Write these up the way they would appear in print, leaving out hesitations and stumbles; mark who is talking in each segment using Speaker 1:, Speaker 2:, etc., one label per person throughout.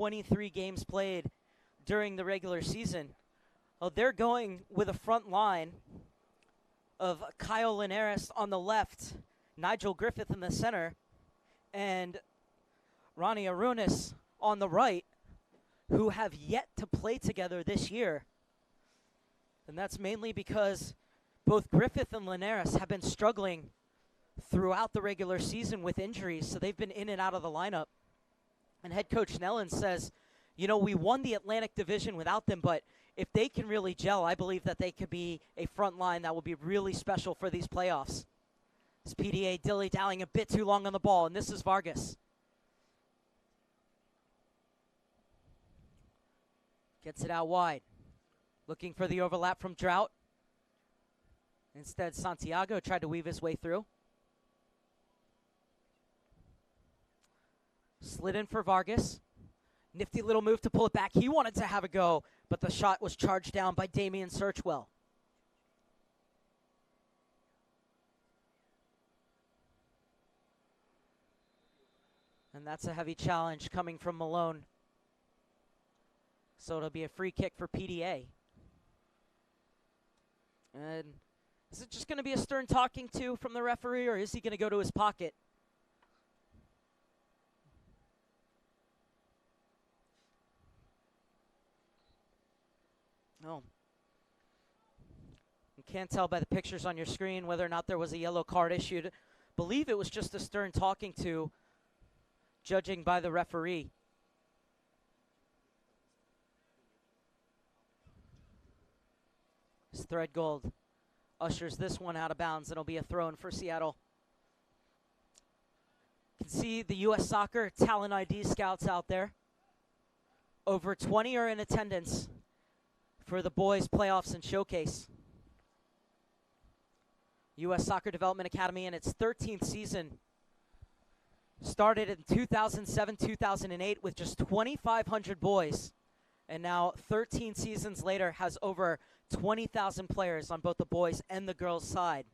Speaker 1: 23 games played during the regular season. Well, they're going with a front line of Kyle Linares on the left, Nigel Griffith in the center, and Ronnie Arunas on the right, who have yet to play together this year. And that's mainly because both Griffith and Linares have been struggling throughout the regular season with injuries, so they've been in and out of the lineup. And head coach Nellen says, you know, we won the Atlantic Division without them, but if they can really gel, I believe that they could be a front line that will be really special for these playoffs. This PDA dilly-dallying a bit too long on the ball, and this is Vargas. Gets it out wide. Looking for the overlap from Drought. Instead, Santiago tried to weave his way through. Slid in for Vargas. Nifty little move to pull it back. He wanted to have a go, but the shot was charged down by Damian Searchwell. And that's a heavy challenge coming from Malone. So it'll be a free kick for PDA. And is it just going to be a stern talking to from the referee, or is he going to go to his pocket? No. You can't tell by the pictures on your screen whether or not there was a yellow card issued. I believe it was just a stern talking to, judging by the referee. Threadgold ushers this one out of bounds, and it'll be a throw-in for Seattle. You can see the U.S. Soccer Talent ID scouts out there. Over 20 are in attendance for the boys' playoffs and showcase. U.S. Soccer Development Academy in its 13th season. Started in 2007-2008 with just 2,500 boys. And now, 13 seasons later, has over 20,000 players on both the boys and the girls' side.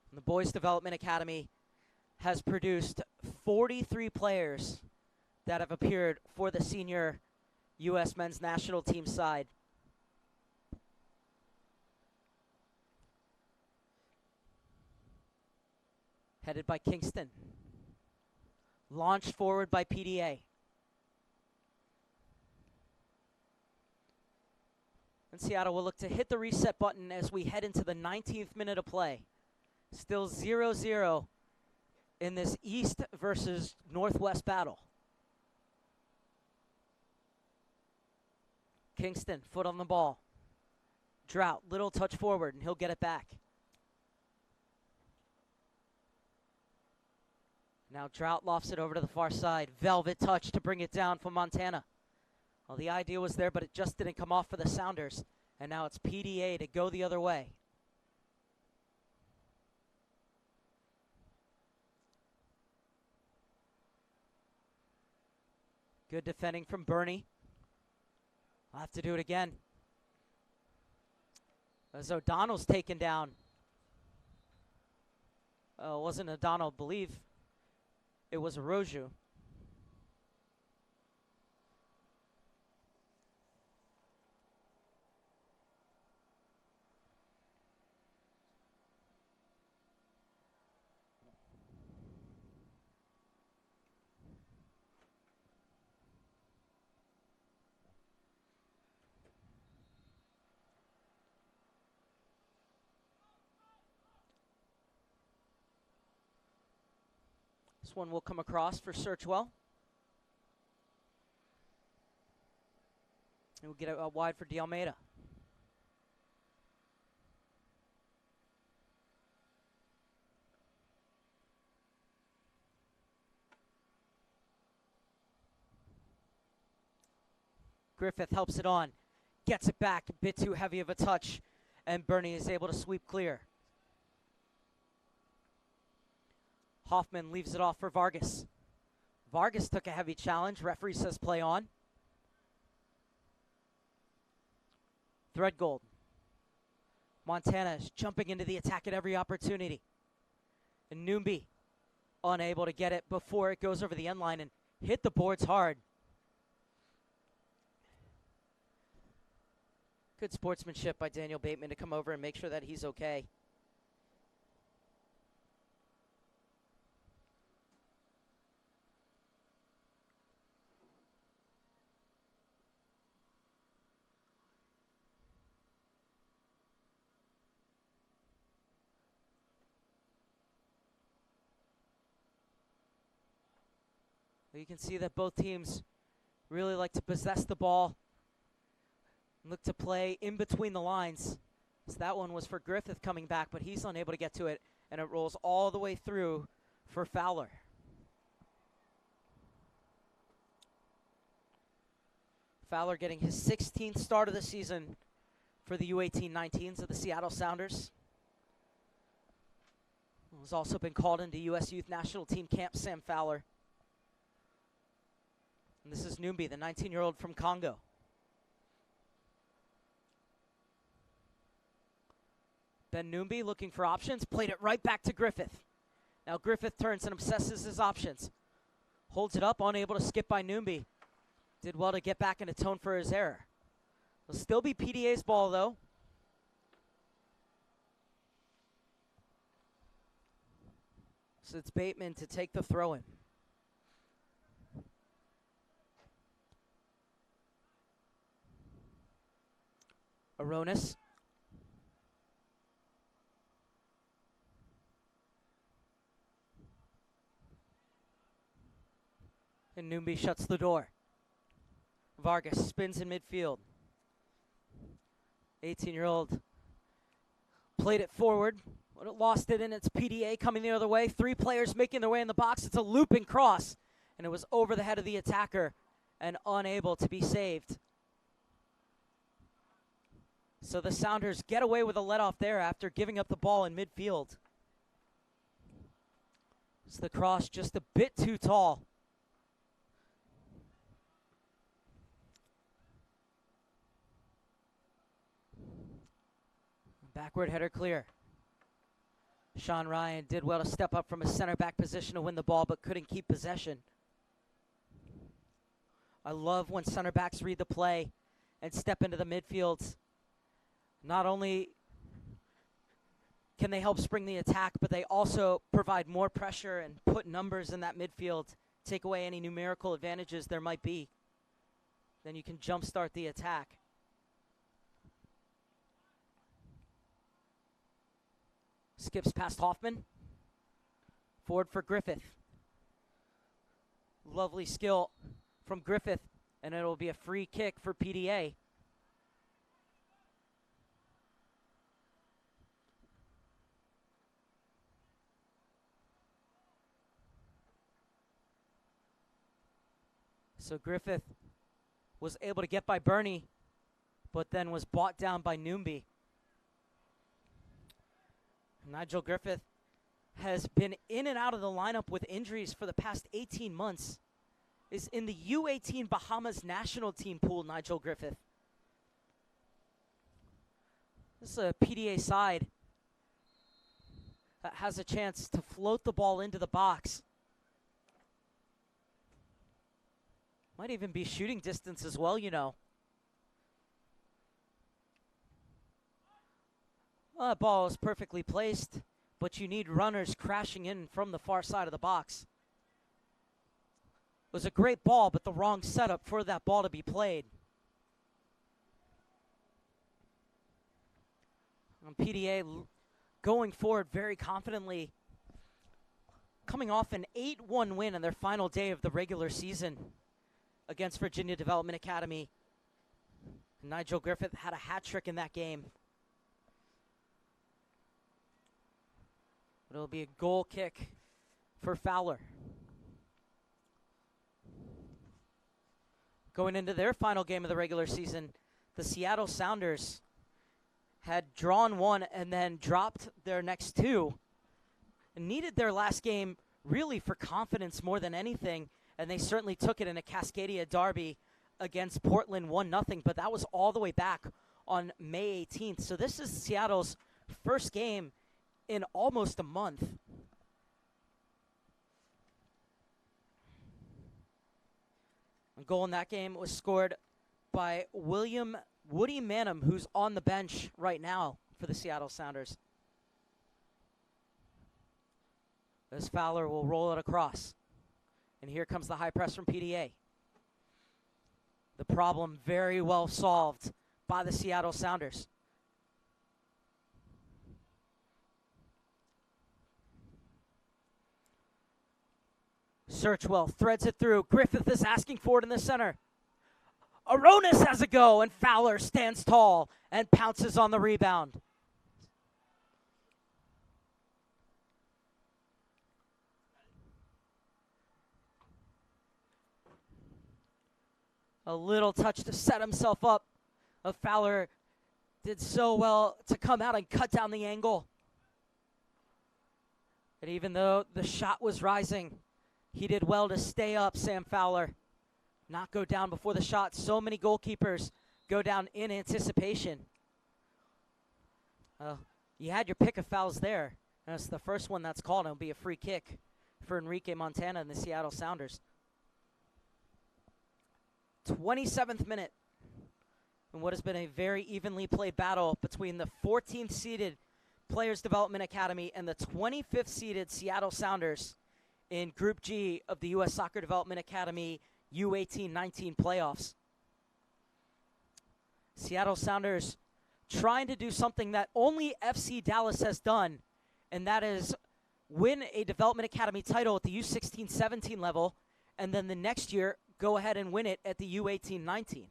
Speaker 1: And the Boys Development Academy has produced 43 players that have appeared for the senior U.S. men's national team side. Headed by Kingston. Launched forward by PDA. And Seattle will look to hit the reset button as we head into the 19th minute of play. Still 0-0 in this East versus Northwest battle. Kingston, foot on the ball. Drought, little touch forward, and he'll get it back. Now Drought lofts it over to the far side. Velvet touch to bring it down for Montana. Well, the idea was there, but it just didn't come off for the Sounders. And now it's PDA to go the other way. Good defending from Bernie. I'll have to do it again. As O'Donnell's taken down. Oh, it wasn't O'Donnell, I believe. It was Roju. This one will come across for Searchwell. And we'll get it out wide for De Almeida. Griffith helps it on. Gets it back. A bit too heavy of a touch. And Bernie is able to sweep clear. Hoffman leaves it off for Vargas. Vargas took a heavy challenge. Referee says play on. Threadgold. Montana is jumping into the attack at every opportunity. And Noombi unable to get it before it goes over the end line and hit the boards hard. Good sportsmanship by Daniel Bateman to come over and make sure that he's okay. You can see that both teams really like to possess the ball and look to play in between the lines. So that one was for Griffith coming back, but he's unable to get to it, and it rolls all the way through for Fowler. Fowler getting his 16th start of the season for the U-18-19s of the Seattle Sounders. He's also been called into U.S. Youth National Team Camp, Sam Fowler. And this is Numbi, the 19-year-old from Congo. Ben Numbi looking for options, played it right back to Griffith. Now Griffith turns and obsesses his options. Holds it up, unable to skip by Numbi. Did well to get back into tone for his error. It'll still be PDA's ball, though. So it's Bateman to take the throw-in. Aronis. And Numbi shuts the door. Vargas spins in midfield. 18-year-old played it forward, but lost it, and it's PDA coming the other way. Three players making their way in the box. It's a looping cross, and it was over the head of the attacker and unable to be saved. So the Sounders get away with a let-off there after giving up the ball in midfield. It's the cross just a bit too tall. Backward header clear. Sean Ryan did well to step up from a center back position to win the ball, but couldn't keep possession. I love when center backs read the play and step into the midfield. Not only can they help spring the attack, but they also provide more pressure and put numbers in that midfield, take away any numerical advantages there might be. Then you can jumpstart the attack. Skips past Hoffman. Forward for Griffith. Lovely skill from Griffith, and it'll be a free kick for PDA. So Griffith was able to get by Bernie, but then was brought down by Numbi. Nigel Griffith has been in and out of the lineup with injuries for the past 18 months. Is in the U-18 Bahamas national team pool, Nigel Griffith. This is a PDA side that has a chance to float the ball into the box. Might even be shooting distance as well, you know. Well, that ball is perfectly placed, but you need runners crashing in from the far side of the box. It was a great ball, but the wrong setup for that ball to be played. And PDA going forward very confidently, coming off an 8-1 win on their final day of the regular season against Virginia Development Academy. Nigel Griffith had a hat trick in that game. It'll be a goal kick for Fowler. Going into their final game of the regular season, the Seattle Sounders had drawn one and then dropped their next two. And needed their last game really for confidence more than anything, and they certainly took it in a Cascadia derby against Portland 1-0, but that was all the way back on May 18th. So this is Seattle's first game in almost a month. A goal in that game was scored by William Woody Manham, who's on the bench right now for the Seattle Sounders. This Fowler will roll it across. And here comes the high press from PDA. The problem very well solved by the Seattle Sounders. Searchwell threads it through. Griffith is asking for it in the center. Aronis has a go, and Fowler stands tall and pounces on the rebound. A little touch to set himself up. Fowler did so well to come out and cut down the angle. But even though the shot was rising, he did well to stay up, Sam Fowler. Not go down before the shot. So many goalkeepers go down in anticipation. You had your pick of fouls there. And it's the first one that's called. It'll be a free kick for Enrique Montana and the Seattle Sounders. 27th minute. In what has been a very evenly played battle between the 14th seeded Players Development Academy and the 25th seeded Seattle Sounders in Group G of the U.S. Soccer Development Academy U-18-19 playoffs. Seattle Sounders trying to do something that only FC Dallas has done, and that is win a Development Academy title at the U16-17 level, and then the next year go ahead and win it at the U18-19.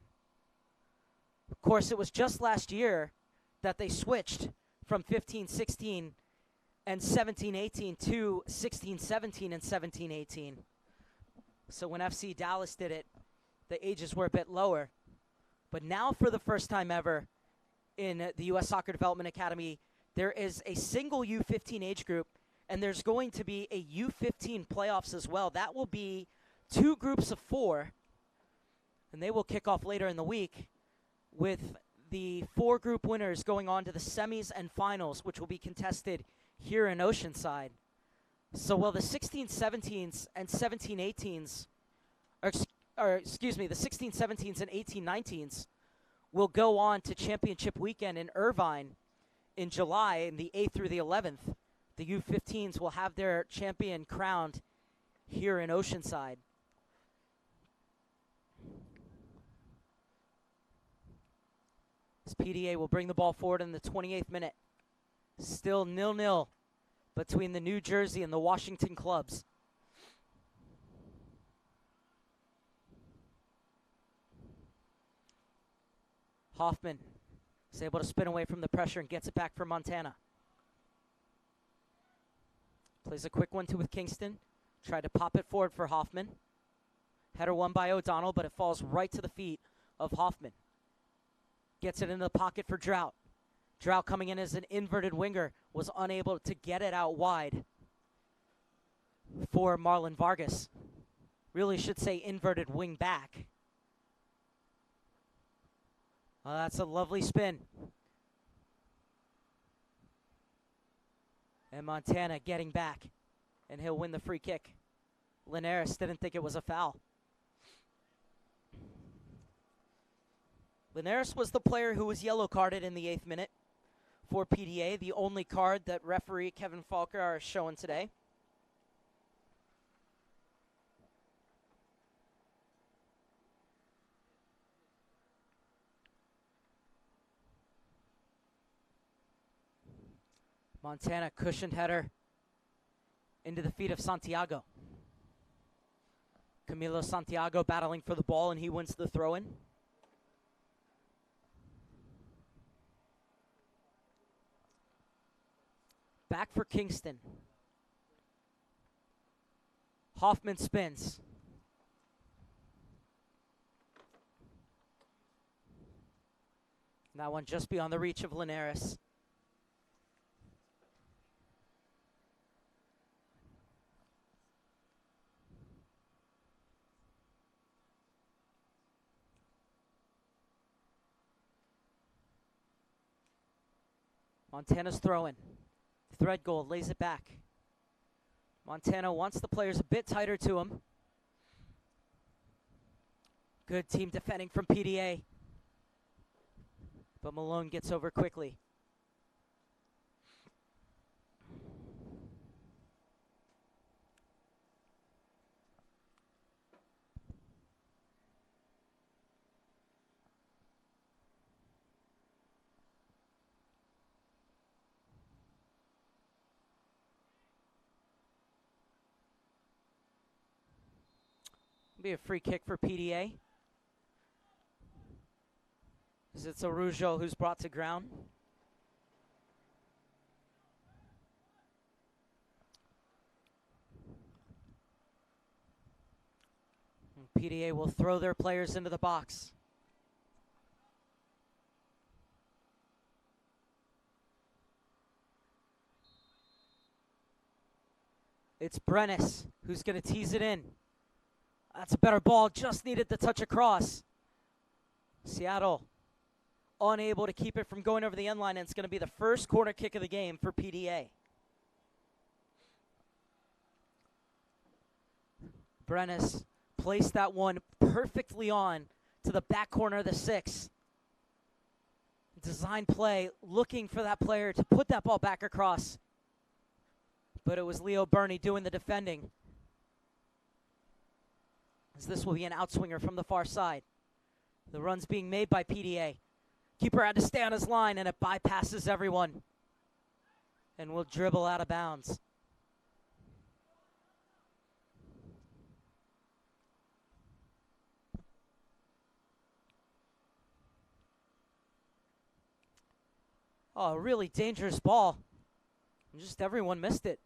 Speaker 1: Of course, it was just last year that they switched from 15-16 and 17-18 to 16-17 and 17-18. So when FC Dallas did it, the ages were a bit lower. But now for the first time ever in the U.S. Soccer Development Academy, there is a single U15 age group, and there's going to be a U15 playoffs as well. That will be 2 groups of 4, and they will kick off later in the week with the 4 group winners going on to the semis and finals, which will be contested here in Oceanside. So while the 16-17s and 17-18s, the 16-17s and 18-19s will go on to championship weekend in Irvine in July, in the 8th through the 11th, the U15s will have their champion crowned here in Oceanside. This PDA will bring the ball forward in the 28th minute. Still 0-0 between the New Jersey and the Washington clubs. Hoffman is able to spin away from the pressure and gets it back for Montana. Plays a quick 1-2 with Kingston. Tried to pop it forward for Hoffman. Header won by O'Donnell, but it falls right to the feet of Hoffman. Gets it into the pocket for Drought. Drought coming in as an inverted winger was unable to get it out wide for Marlon Vargas. Really should say inverted wing back. Oh, that's a lovely spin. And Montana getting back, and he'll win the free kick. Linares didn't think it was a foul. Linares was the player who was yellow carded in the 8th minute for PDA, the only card that referee Kevin Falker is showing today. Montana cushioned header into the feet of Santiago. Camilo Santiago battling for the ball, and he wins the throw-in. Back for Kingston. Hoffman spins. That one just beyond the reach of Linares. Montana's throwing. Thread goal, lays it back. Montana wants the players a bit tighter to him. Good team defending from PDA. But Malone gets over quickly. Be a free kick for PDA. As it's Araujo who's brought to ground. And PDA will throw their players into the box. It's Brenes who's going to tease it in. That's a better ball, just needed the touch across. Seattle unable to keep it from going over the end line, and it's going to be the first corner kick of the game for PDA. Brenes placed that one perfectly on to the back corner of the 6. Design play, looking for that player to put that ball back across. But it was Leo Burney doing the defending. As this will be an outswinger from the far side. The run's being made by PDA. Keeper had to stay on his line, and it bypasses everyone. And will dribble out of bounds. Oh, a really dangerous ball. And just everyone missed it.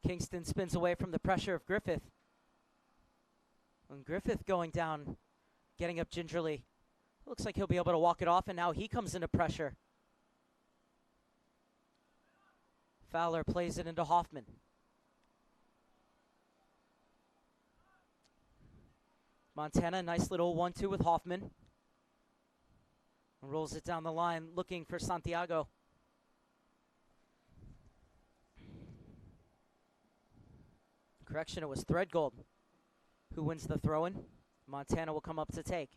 Speaker 1: Kingston spins away from the pressure of Griffith. And Griffith going down, getting up gingerly. Looks like he'll be able to walk it off, and now he comes into pressure. Fowler plays it into Hoffman. Montana, nice little 1-2 with Hoffman. And rolls it down the line, looking for Santiago. Correction, it was Threadgold who wins the throw-in. Montana will come up to take.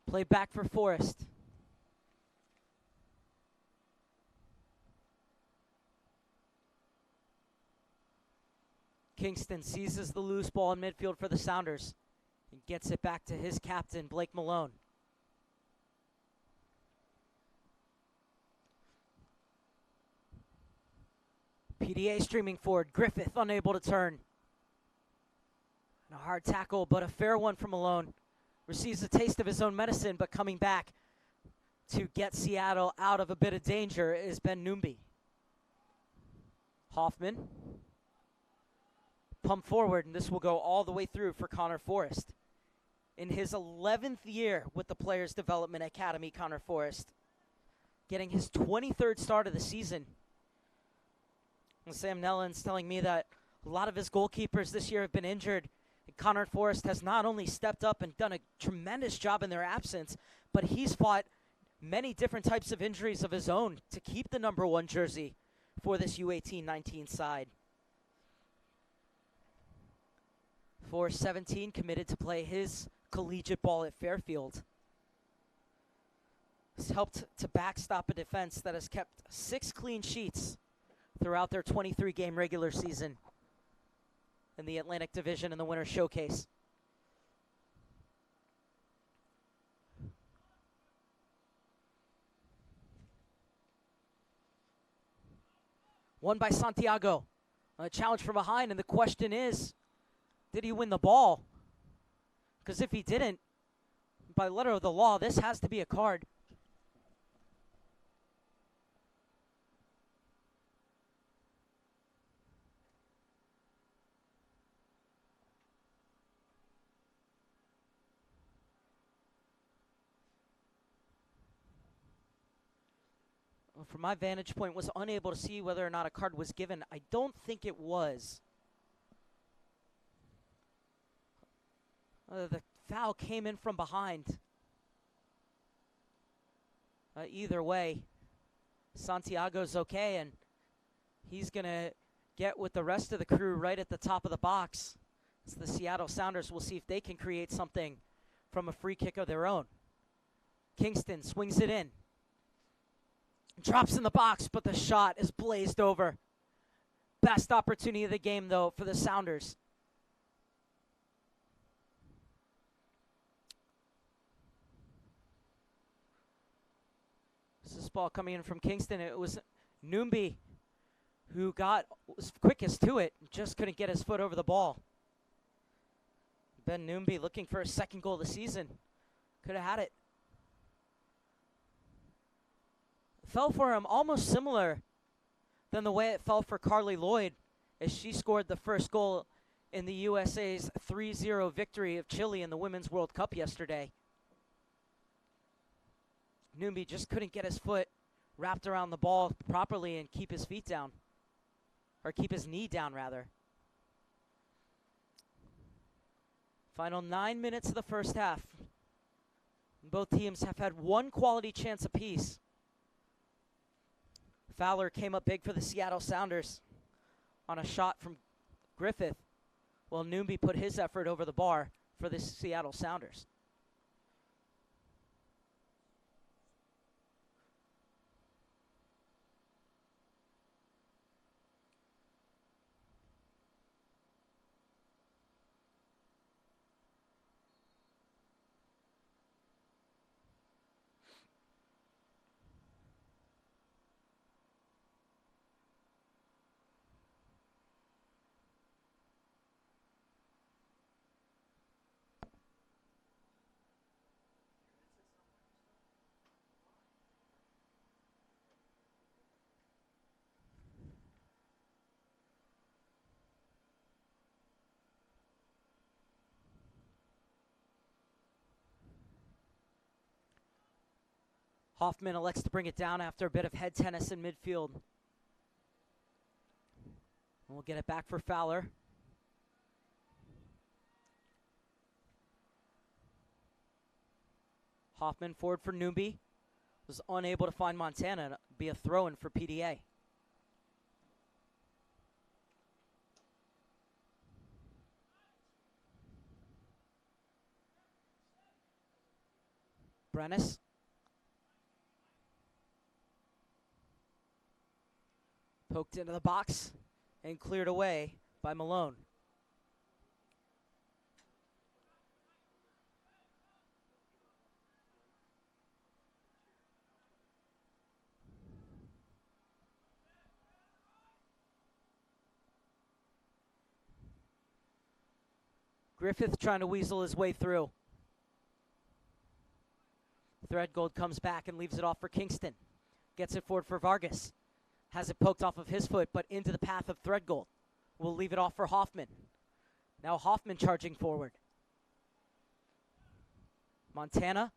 Speaker 1: Play back for Forrest. Kingston seizes the loose ball in midfield for the Sounders and gets it back to his captain, Blake Malone. PDA streaming forward. Griffith unable to turn. And a hard tackle, but a fair one from Malone. Receives a taste of his own medicine, but coming back to get Seattle out of a bit of danger is Ben Numbi. Hoffman. Pump forward, and this will go all the way through for Connor Forrest. In his 11th year with the Players Development Academy, Connor Forrest getting his 23rd start of the season. And Sam Nellen's telling me that a lot of his goalkeepers this year have been injured. And Connor Forrest has not only stepped up and done a tremendous job in their absence, but he's fought many different types of injuries of his own to keep the number 1 jersey for this U18-19 side. Forrest, 17, committed to play his collegiate ball at Fairfield. He's helped to backstop a defense that has kept 6 clean sheets throughout their 23-game regular season in the Atlantic Division and the Winter Showcase. Won by Santiago. A challenge from behind, and the question is, did he win the ball? Because if he didn't, by letter of the law, this has to be a card. From my vantage point, was unable to see whether or not a card was given. I don't think it was. The foul came in from behind. Either way, Santiago's okay, and he's going to get with the rest of the crew right at the top of the box. As the Seattle Sounders will see if they can create something from a free kick of their own. Kingston swings it in. Drops in the box, but the shot is blazed over. Best opportunity of the game, though, for the Sounders. This ball coming in from Kingston. It was Noombi who was quickest to it, just couldn't get his foot over the ball. Ben Noombi looking for his second goal of the season. Could have had it. Fell for him almost similar than the way it fell for Carly Lloyd as she scored the first goal in the USA's 3-0 victory of Chile in the Women's World Cup yesterday. Noombi just couldn't get his foot wrapped around the ball properly and keep his feet down. Or keep his knee down, rather. Final 9 minutes of the first half. Both teams have had one quality chance apiece. Fowler came up big for the Seattle Sounders on a shot from Griffith, while Noombi put his effort over the bar for the Seattle Sounders. Hoffman elects to bring it down after a bit of head tennis in midfield. We'll get it back for Fowler. Hoffman forward for Noombi. Was unable to find Montana. It'll be a throw-in for PDA. Brennis. Poked into the box and cleared away by Malone. Griffith trying to weasel his way through. Threadgold comes back and leaves it off for Kingston. Gets it forward for Vargas. Has it poked off of his foot, but into the path of Threadgold. We'll leave it off for Hoffman. Now Hoffman charging forward. Montana.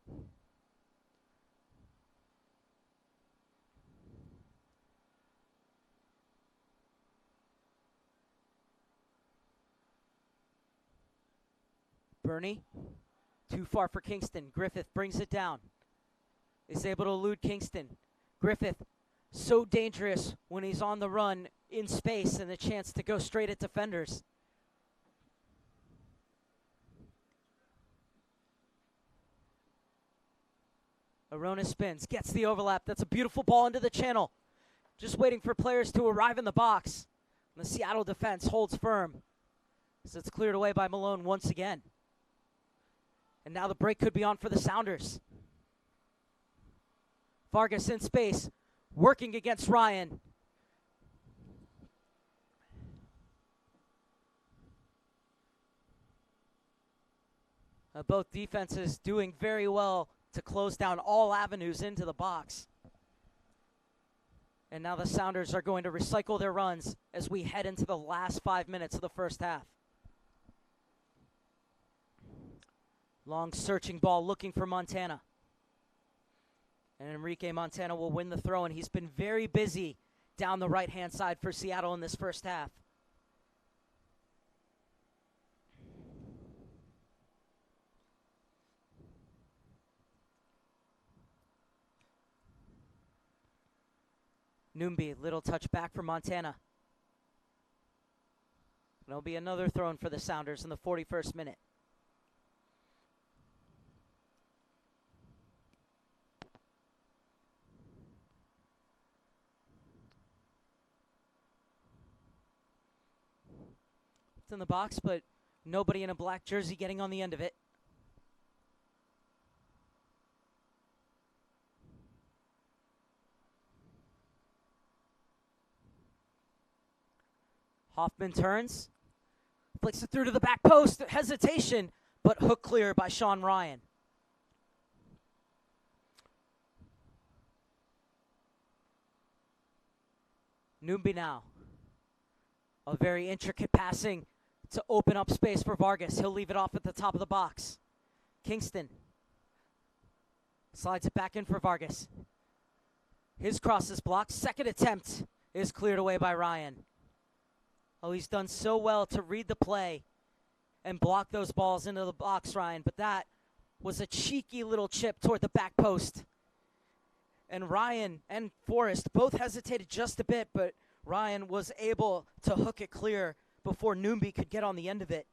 Speaker 1: Bernie. Too far for Kingston. Griffith brings it down. Is able to elude Kingston. Griffith, so dangerous when he's on the run in space and the chance to go straight at defenders. Arona spins, gets the overlap. That's a beautiful ball into the channel. Just waiting for players to arrive in the box. And the Seattle defense holds firm as it's cleared away by Malone once again. And now the break could be on for the Sounders. Vargas in space, working against Ryan. Both defenses doing very well to close down all avenues into the box. And now the Sounders are going to recycle their runs as we head into the last 5 minutes of the first half. Long searching ball looking for Montana. And Enrique Montana will win the throw, and he's been very busy down the right-hand side for Seattle in this first half. Noombi, little touch back for Montana. There'll be another thrown for the Sounders in the 41st minute. It's in the box, but nobody in a black jersey getting on the end of it. Hoffman turns, flicks it through to the back post, hesitation, but hook clear by Sean Ryan. Noombi now. A very intricate passing to open up space for Vargas. He'll leave it off at the top of the box. Kingston slides it back in for Vargas. His cross is blocked. Second attempt is cleared away by Ryan. Oh, he's done so well to read the play and block those balls into the box, Ryan. But that was a cheeky little chip toward the back post. And Ryan and Forrest both hesitated just a bit, but Ryan was able to hook it clear before Noombi could get on the end of it.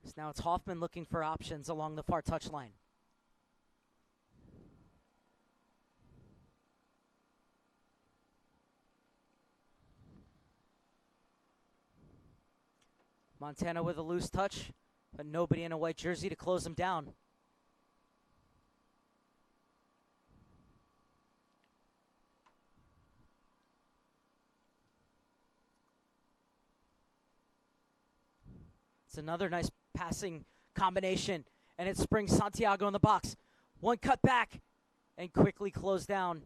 Speaker 1: So now it's Hoffman looking for options along the far touchline. Montana with a loose touch, but nobody in a white jersey to close him down. It's another nice passing combination, and it springs Santiago in the box. One cut back and quickly closed down.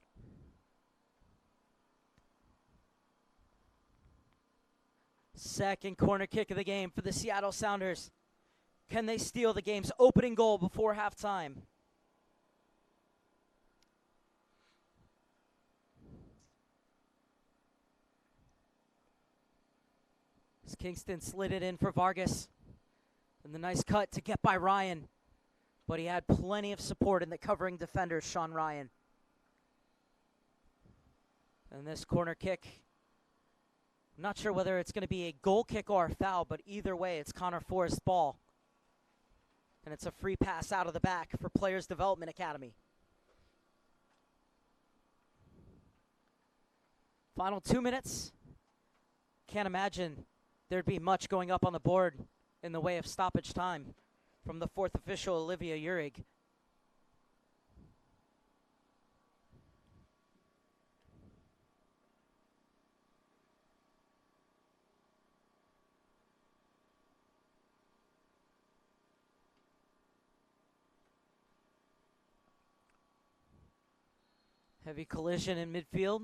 Speaker 1: Second corner kick of the game for the Seattle Sounders. Can they steal the game's opening goal before halftime? As Kingston slid it in for Vargas. And the nice cut to get by Ryan. But he had plenty of support in the covering defender, Sean Ryan. And this corner kick, I'm not sure whether it's going to be a goal kick or a foul, but either way, it's Connor Forrest's ball. And it's a free pass out of the back for Players Development Academy. Final 2 minutes. Can't imagine there'd be much going up on the board in the way of stoppage time from the fourth official, Olivia Uhrig. Heavy collision in midfield.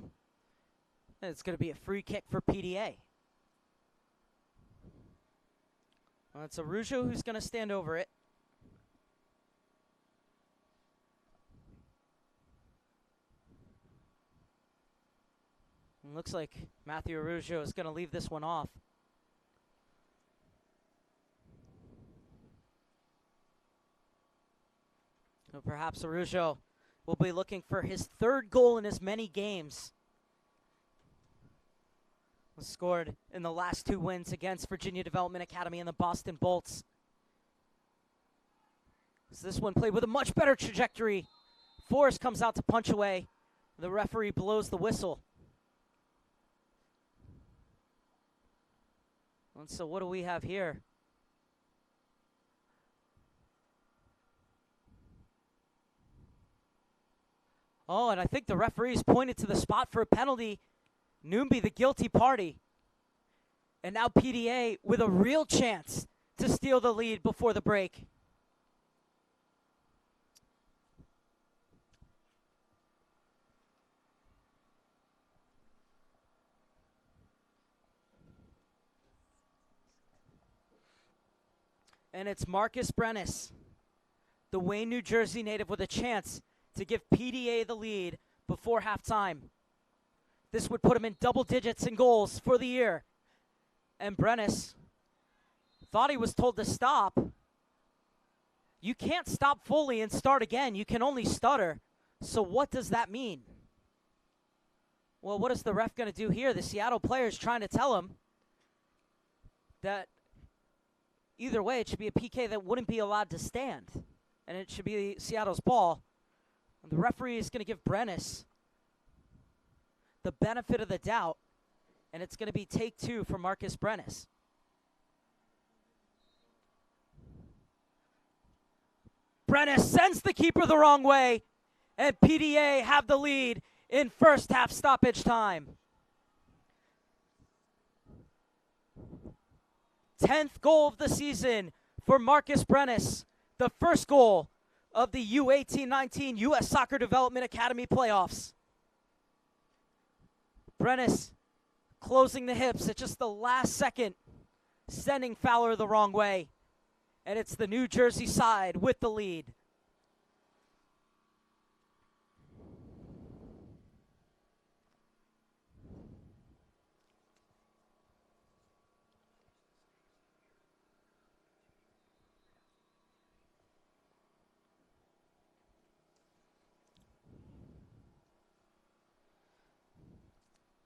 Speaker 1: And it's going to be a free kick for PDA. Well, it's Araujo who's going to stand over it. And looks like Matthew Araujo is going to leave this one off. So perhaps Araujo will be looking for his third goal in as many games. Was scored in the last two wins against Virginia Development Academy and the Boston Bolts. So this one played with a much better trajectory. Forrest comes out to punch away. The referee blows the whistle. And so what do we have here? Oh, and I think the referees pointed to the spot for a penalty. Noombi, the guilty party. And now PDA with a real chance to steal the lead before the break. And it's Marcus Brennis, the Wayne, New Jersey native, with a chance to give PDA the lead before halftime. This would put him in double digits in goals for the year. And Brennis thought he was told to stop. You can't stop fully and start again. You can only stutter. So what does that mean? Well, what is the ref going to do here? The Seattle player is trying to tell him that either way, it should be a PK that wouldn't be allowed to stand. And it should be Seattle's ball. And the referee is going to give Brennis the benefit of the doubt. And it's going to be take 2 for Marcus Brennis. Brennis sends the keeper the wrong way. And PDA have the lead in first half stoppage time. 10th goal of the season for Marcus Brennis. The first goal of the U-18-19 U.S. Soccer Development Academy playoffs. Brennis closing the hips at just the last second, sending Fowler the wrong way. And it's the New Jersey side with the lead.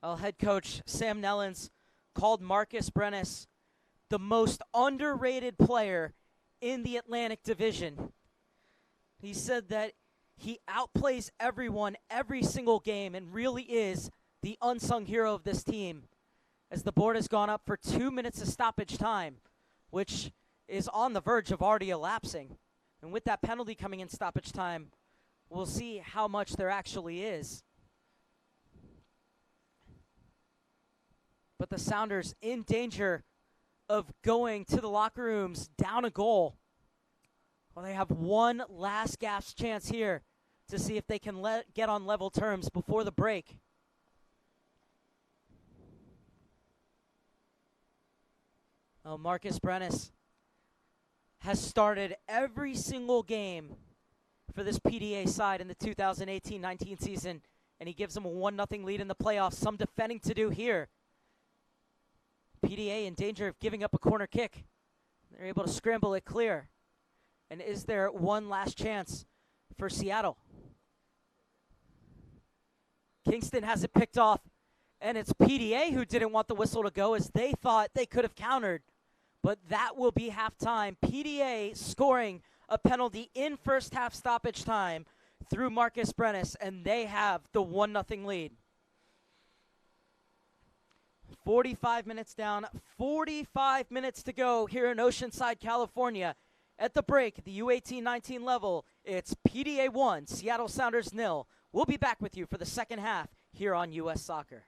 Speaker 1: Well, head coach Sam Nellens called Marcus Brennis the most underrated player in the Atlantic Division. He said that he outplays everyone every single game and really is the unsung hero of this team, as the board has gone up for 2 minutes of stoppage time, which is on the verge of already elapsing. And with that penalty coming in stoppage time, we'll see how much there actually is. But the Sounders in danger of going to the locker rooms down a goal. Well, they have one last gasp chance here to see if they can get on level terms before the break. Oh, Marcus Brennis has started every single game for this PDA side in the 2018-19 season, and he gives them a 1-0 lead in the playoffs. Some defending to do here. PDA in danger of giving up a corner kick. They're able to scramble it clear. And is there one last chance for Seattle? Kingston has it picked off, and it's PDA who didn't want the whistle to go, as they thought they could have countered. But that will be halftime. PDA scoring a penalty in first half stoppage time through Marcus Brennis, and they have the 1-0 lead. 45 minutes down, 45 minutes to go here in Oceanside, California. At the break, at the U18-19 level, it's PDA 1, Seattle Sounders 0. We'll be back with you for the second half here on U.S. Soccer.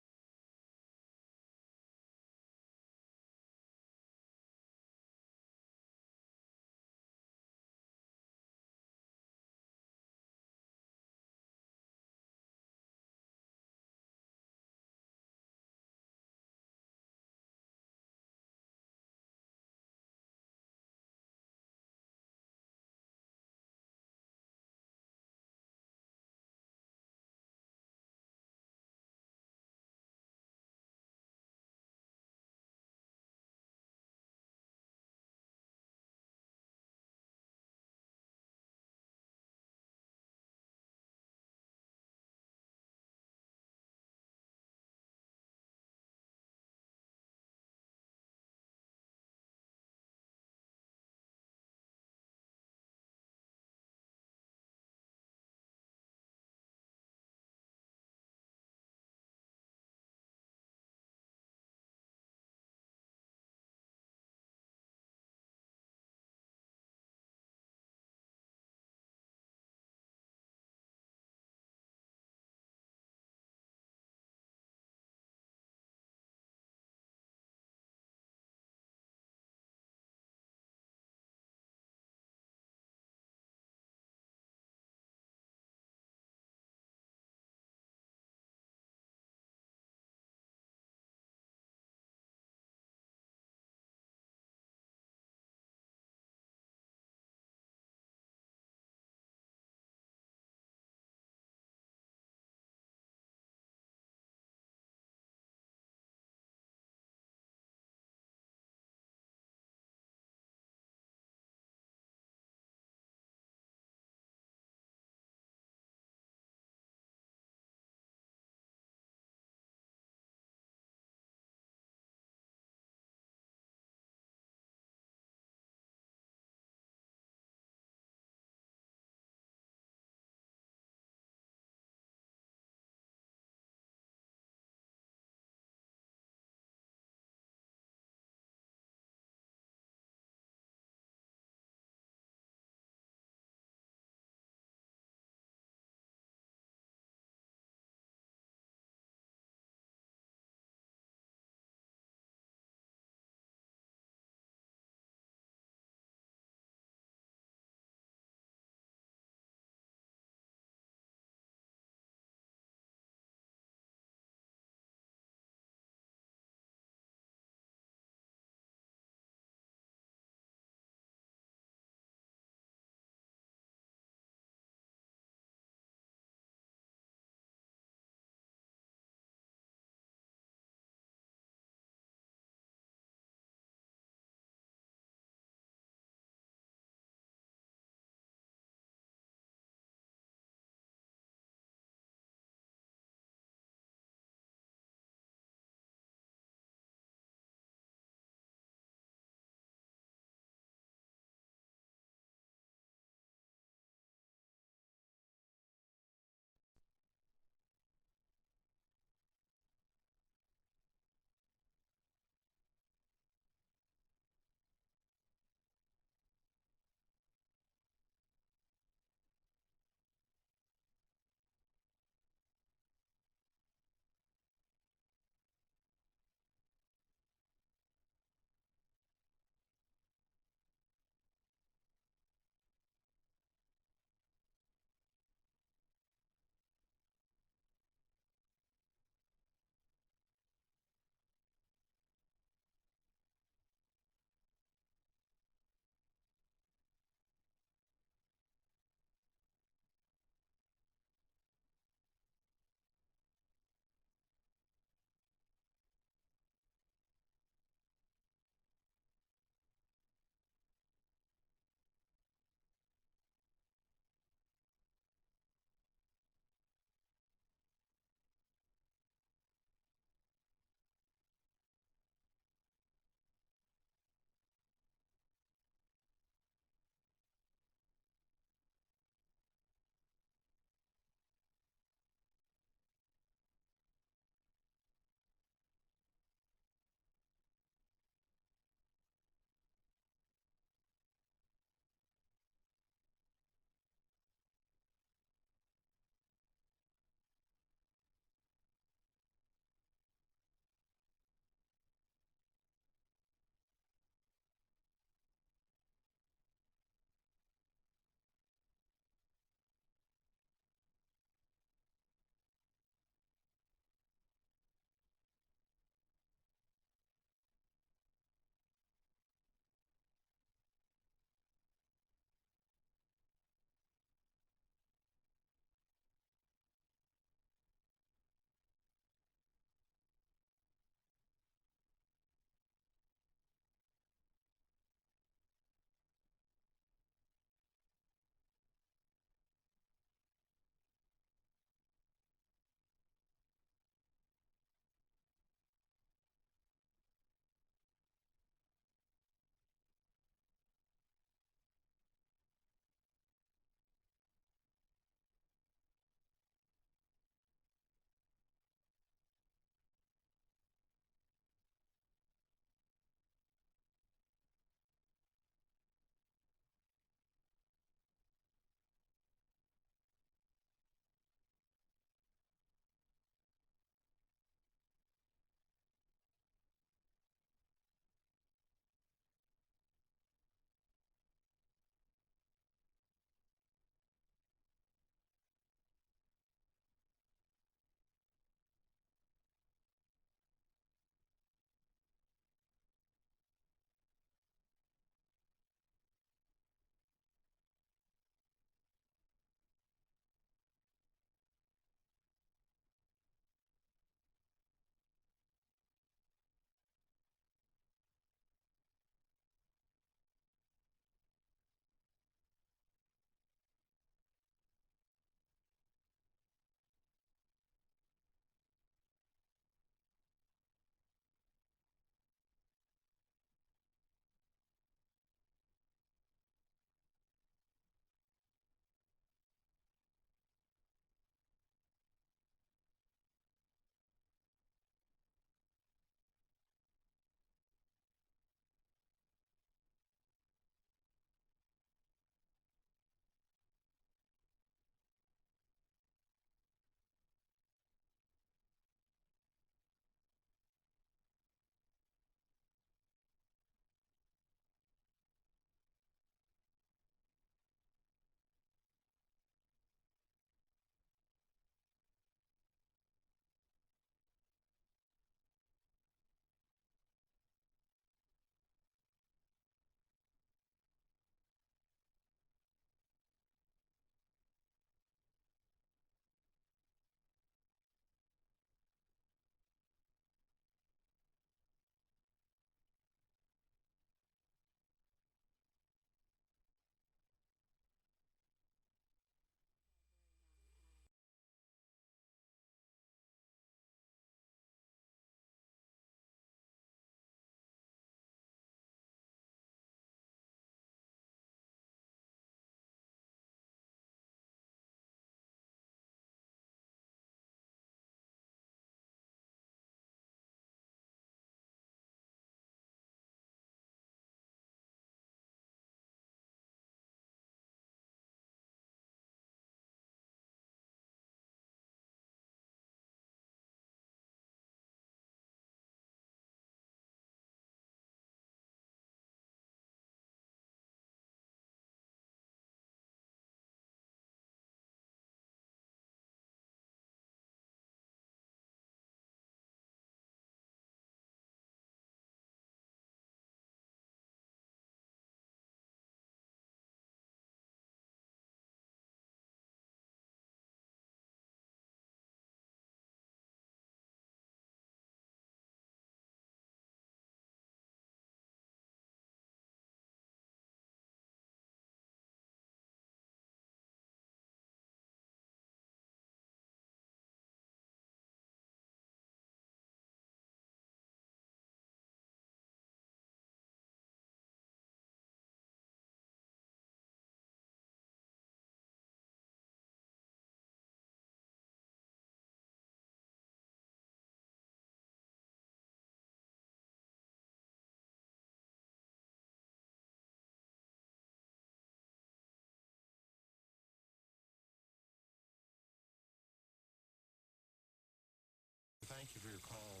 Speaker 2: you for your call.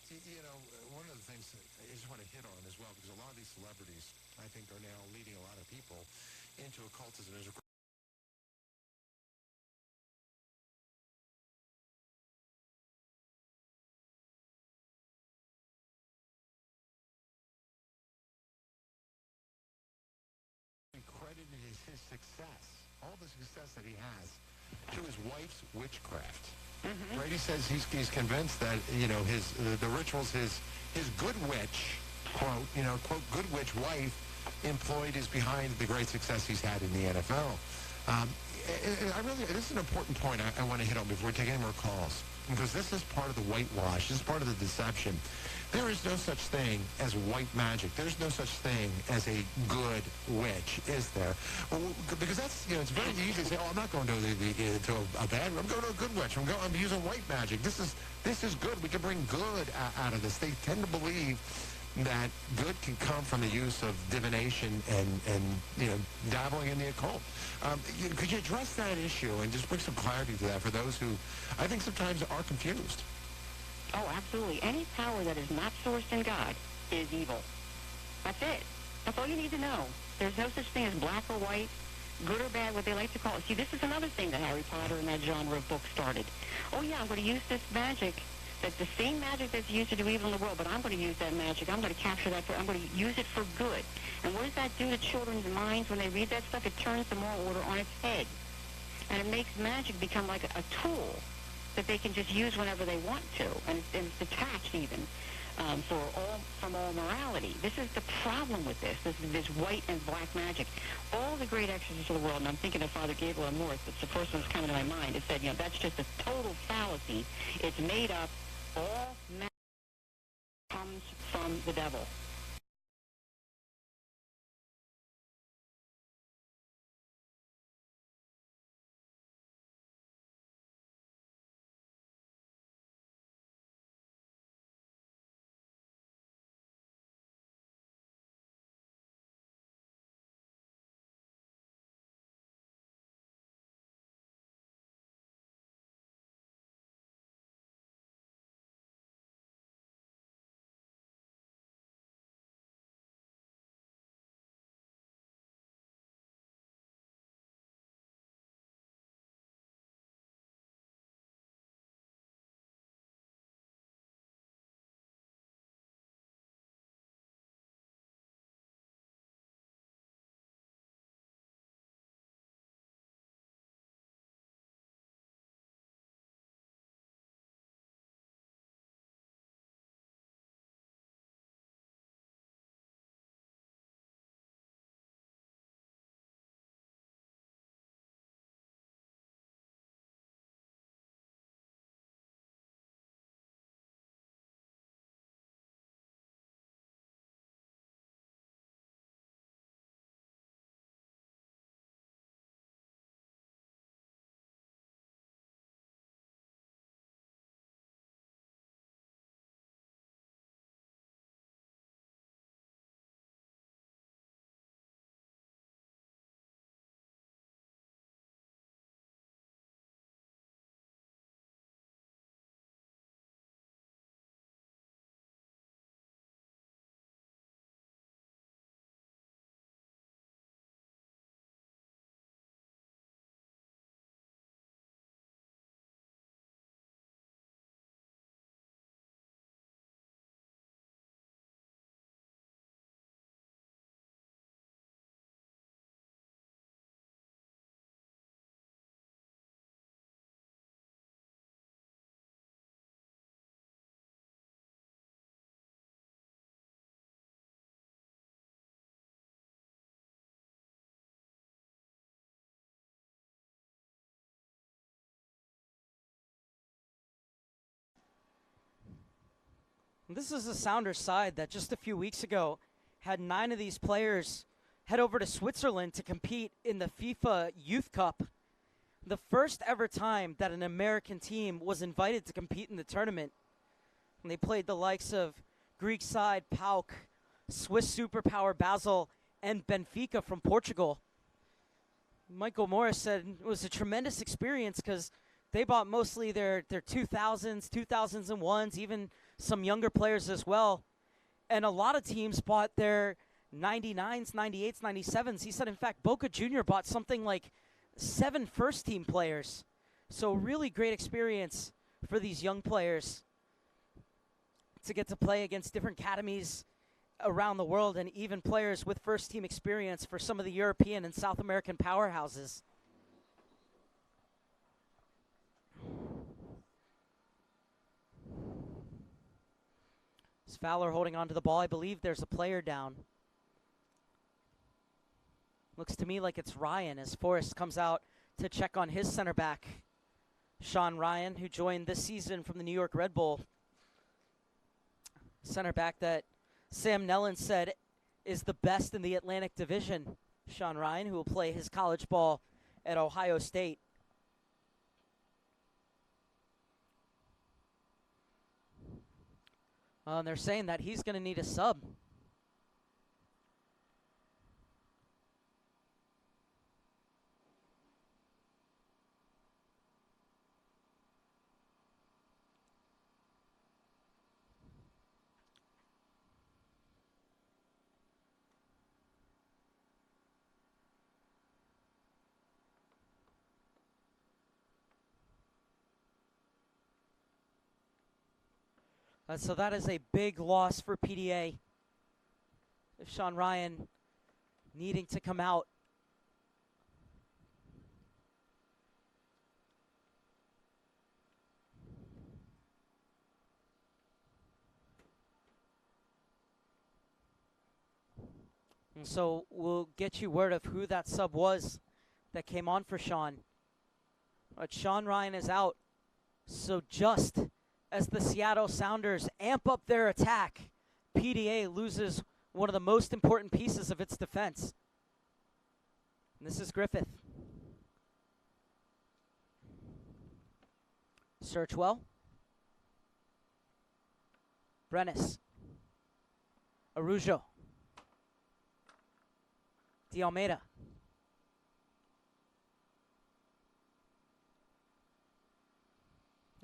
Speaker 2: You know, one of the things that I just want to hit on as well, because a lot of these celebrities, I think, are now leading a lot of people into occultism. There's a credited his success, all the success that he has, to his wife's witchcraft.
Speaker 3: Mm-hmm.
Speaker 2: Brady says he's convinced that, you know, the rituals his good witch, quote, you know, quote, good witch wife employed is behind the great success he's had in the NFL. This is an important point I want to hit on before we take any more calls, because this is part of the whitewash. This is part of the deception. There is no such thing as white magic. There's no such thing as a good witch, is there? Well, because that's, you know, it's very easy to say, oh, I'm not going to a bad one. I'm going to a good witch. I'm using white magic. This is good. We can bring good out of this. They tend to believe that good can come from the use of divination and you know, dabbling in the occult. Could you address that issue and just bring some clarity to that for those who I think sometimes are confused?
Speaker 3: Oh, absolutely. Any power that is not sourced in God is evil. That's it. That's all you need to know. There's no such thing as black or white, good or bad, what they like to call it. See, this is another thing that Harry Potter and that genre of book started. Oh, yeah, I'm going to use this magic. That's the same magic that's used to do evil in the world, but I'm going to use that magic. I'm going to capture that. I'm going to use it for good. And what does that do to children's minds when they read that stuff? It turns the moral order on its head. And it makes magic become like a tool that they can just use whenever they want to. And it's detached even from all morality. This is the problem with this. This white and black magic. All the great exorcists of the world, and I'm thinking of Father Gabriel Morris, that's the first one that's coming to my mind, it said, you know, that's just a total fallacy. It's made up. All magic comes from the devil.
Speaker 1: This is the Sounders side that just a few weeks ago had 9 of these players head over to Switzerland to compete in the FIFA Youth Cup. The first ever time that an American team was invited to compete in the tournament. And they played the likes of Greek side PAOK, Swiss superpower Basel, and Benfica from Portugal. Michael Morris said it was a tremendous experience because they bought mostly their 2000s, 2001s, even some younger players as well. And a lot of teams bought their 99s, 98s, 97s. He said, in fact, Boca Junior bought something like 7 first-team players. So really great experience for these young players to get to play against different academies around the world, and even players with first-team experience for some of the European and South American powerhouses. It's Fowler holding on to the ball. I believe there's a player down. Looks to me like it's Ryan as Forrest comes out to check on his center back, Sean Ryan, who joined this season from the New York Red Bull. Center back that Sam Nellens said is the best in the Atlantic Division. Sean Ryan, who will play his college ball at Ohio State. And they're saying that he's going to need a sub. So that is a big loss for PDA. If Sean Ryan needing to come out. And so we'll get you word of who that sub was that came on for Sean. But Sean Ryan is out. So just as the Seattle Sounders amp up their attack, PDA loses one of the most important pieces of its defense. And this is Griffith. Searchwell. Brenes. Arujo. De Almeida.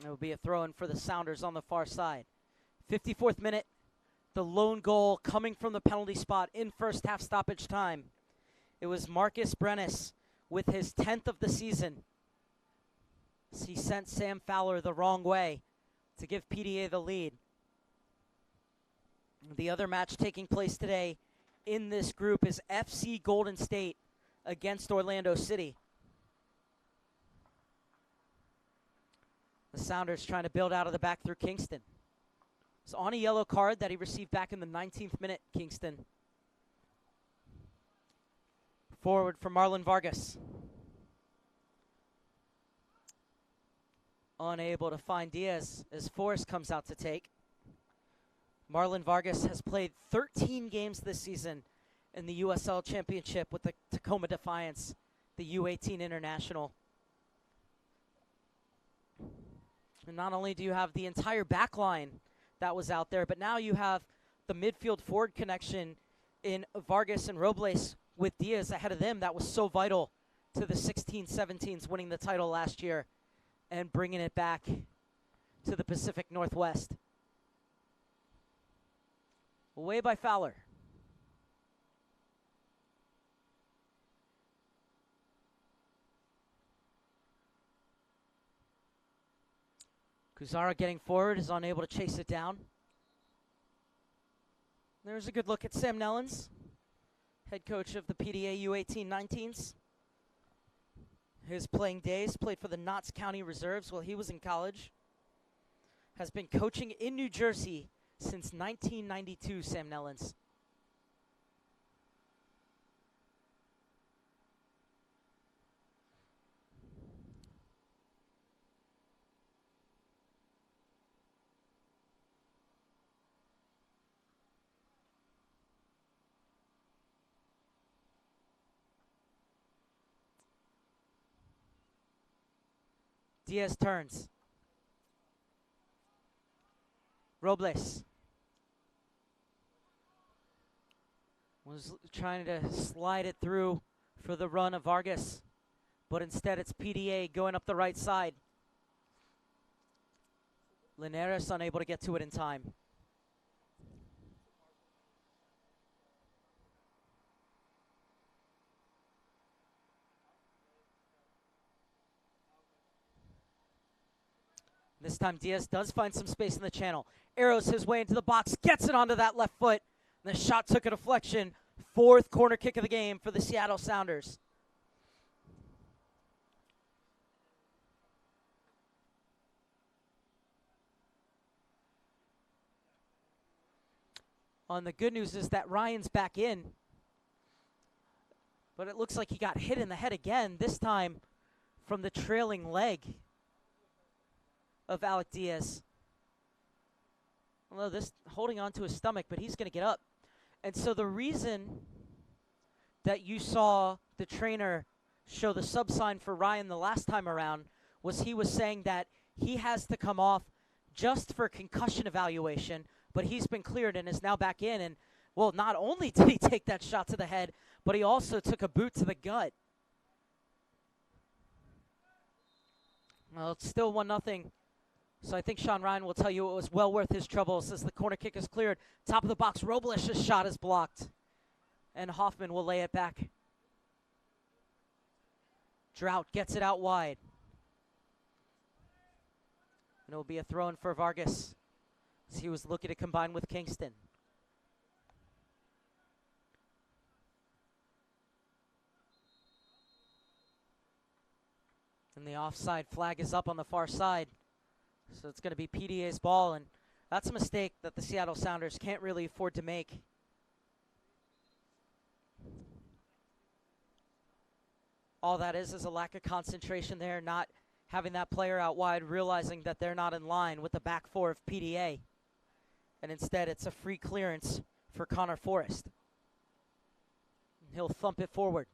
Speaker 1: It will be a throw-in for the Sounders on the far side. 54th minute, the lone goal coming from the penalty spot in first half stoppage time. It was Marcus Brenes with his 10th of the season. He sent Sam Fowler the wrong way to give PDA the lead. The other match taking place today in this group is FC Golden State against Orlando City. The Sounders trying to build out of the back through Kingston. It's on a yellow card that he received back in the 19th minute, Kingston. Forward for Marlon Vargas. Unable to find Diaz as Forrest comes out to take. Marlon Vargas has played 13 games this season in the USL Championship with the Tacoma Defiance, the U-18 International. And not only do you have the entire back line that was out there, but now you have the midfield forward connection in Vargas and Robles with Diaz ahead of them. That was so vital to the 16-17s winning the title last year and bringing it back to the Pacific Northwest. Away by Fowler. Kuzara getting forward, is unable to chase it down. There's a good look at Sam Nellens, head coach of the PDA U18 19s. His playing days, played for the Knotts County Reserves while he was in college. Has been coaching in New Jersey since 1992, Sam Nellens. Diaz turns. Robles was trying to slide it through for the run of Vargas, but instead it's PDA going up the right side. Linares unable to get to it in time. This time Diaz does find some space in the channel. Arrows his way into the box, gets it onto that left foot. And the shot took a deflection. Fourth corner kick of the game for the Seattle Sounders. The good news is that Ryan's back in. But it looks like he got hit in the head again, this time from the trailing leg of Alec Diaz. Although this holding on to his stomach, but he's going to get up. And so the reason that you saw the trainer show the sub sign for Ryan the last time around was he was saying that he has to come off just for concussion evaluation, but he's been cleared and is now back in. And, well, not only did he take that shot to the head, but he also took a boot to the gut. Well, it's still 1-0. So I think Sean Ryan will tell you it was well worth his troubles as the corner kick is cleared. Top of the box, Roblesh's shot is blocked. And Hoffman will lay it back. Drought gets it out wide. And it will be a throw-in for Vargas as he was looking to combine with Kingston. And the offside flag is up on the far side. So it's going to be PDA's ball, and that's a mistake that the Seattle Sounders can't really afford to make. All that is a lack of concentration there, not having that player out wide, realizing that they're not in line with the back four of PDA. And instead, it's a free clearance for Connor Forrest. He'll thump it forward.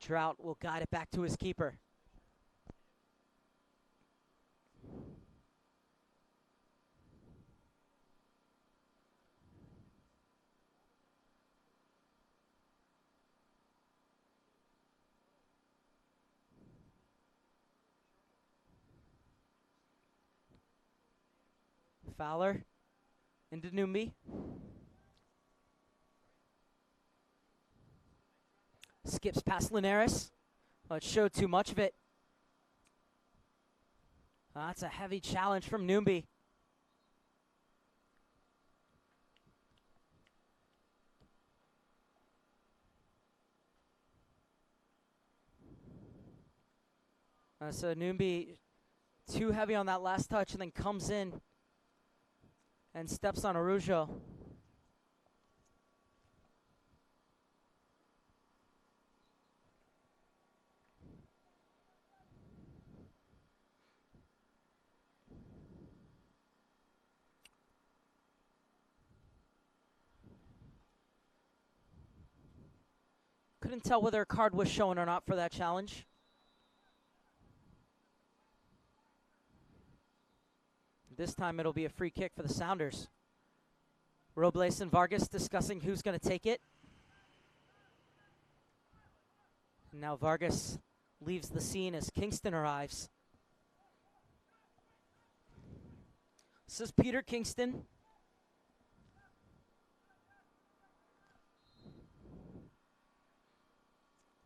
Speaker 1: Trout will guide it back to his keeper. Fowler into Numbi. Skips past Linares. Oh, it showed too much of it. That's a heavy challenge from Numbi. So Numbi too heavy on that last touch and then comes in and steps on Araujo. Couldn't tell whether a card was shown or not for that challenge. This time it'll be a free kick for the Sounders. Robles and Vargas discussing who's going to take it. And now Vargas leaves the scene as Kingston arrives. This is Peter Kingston.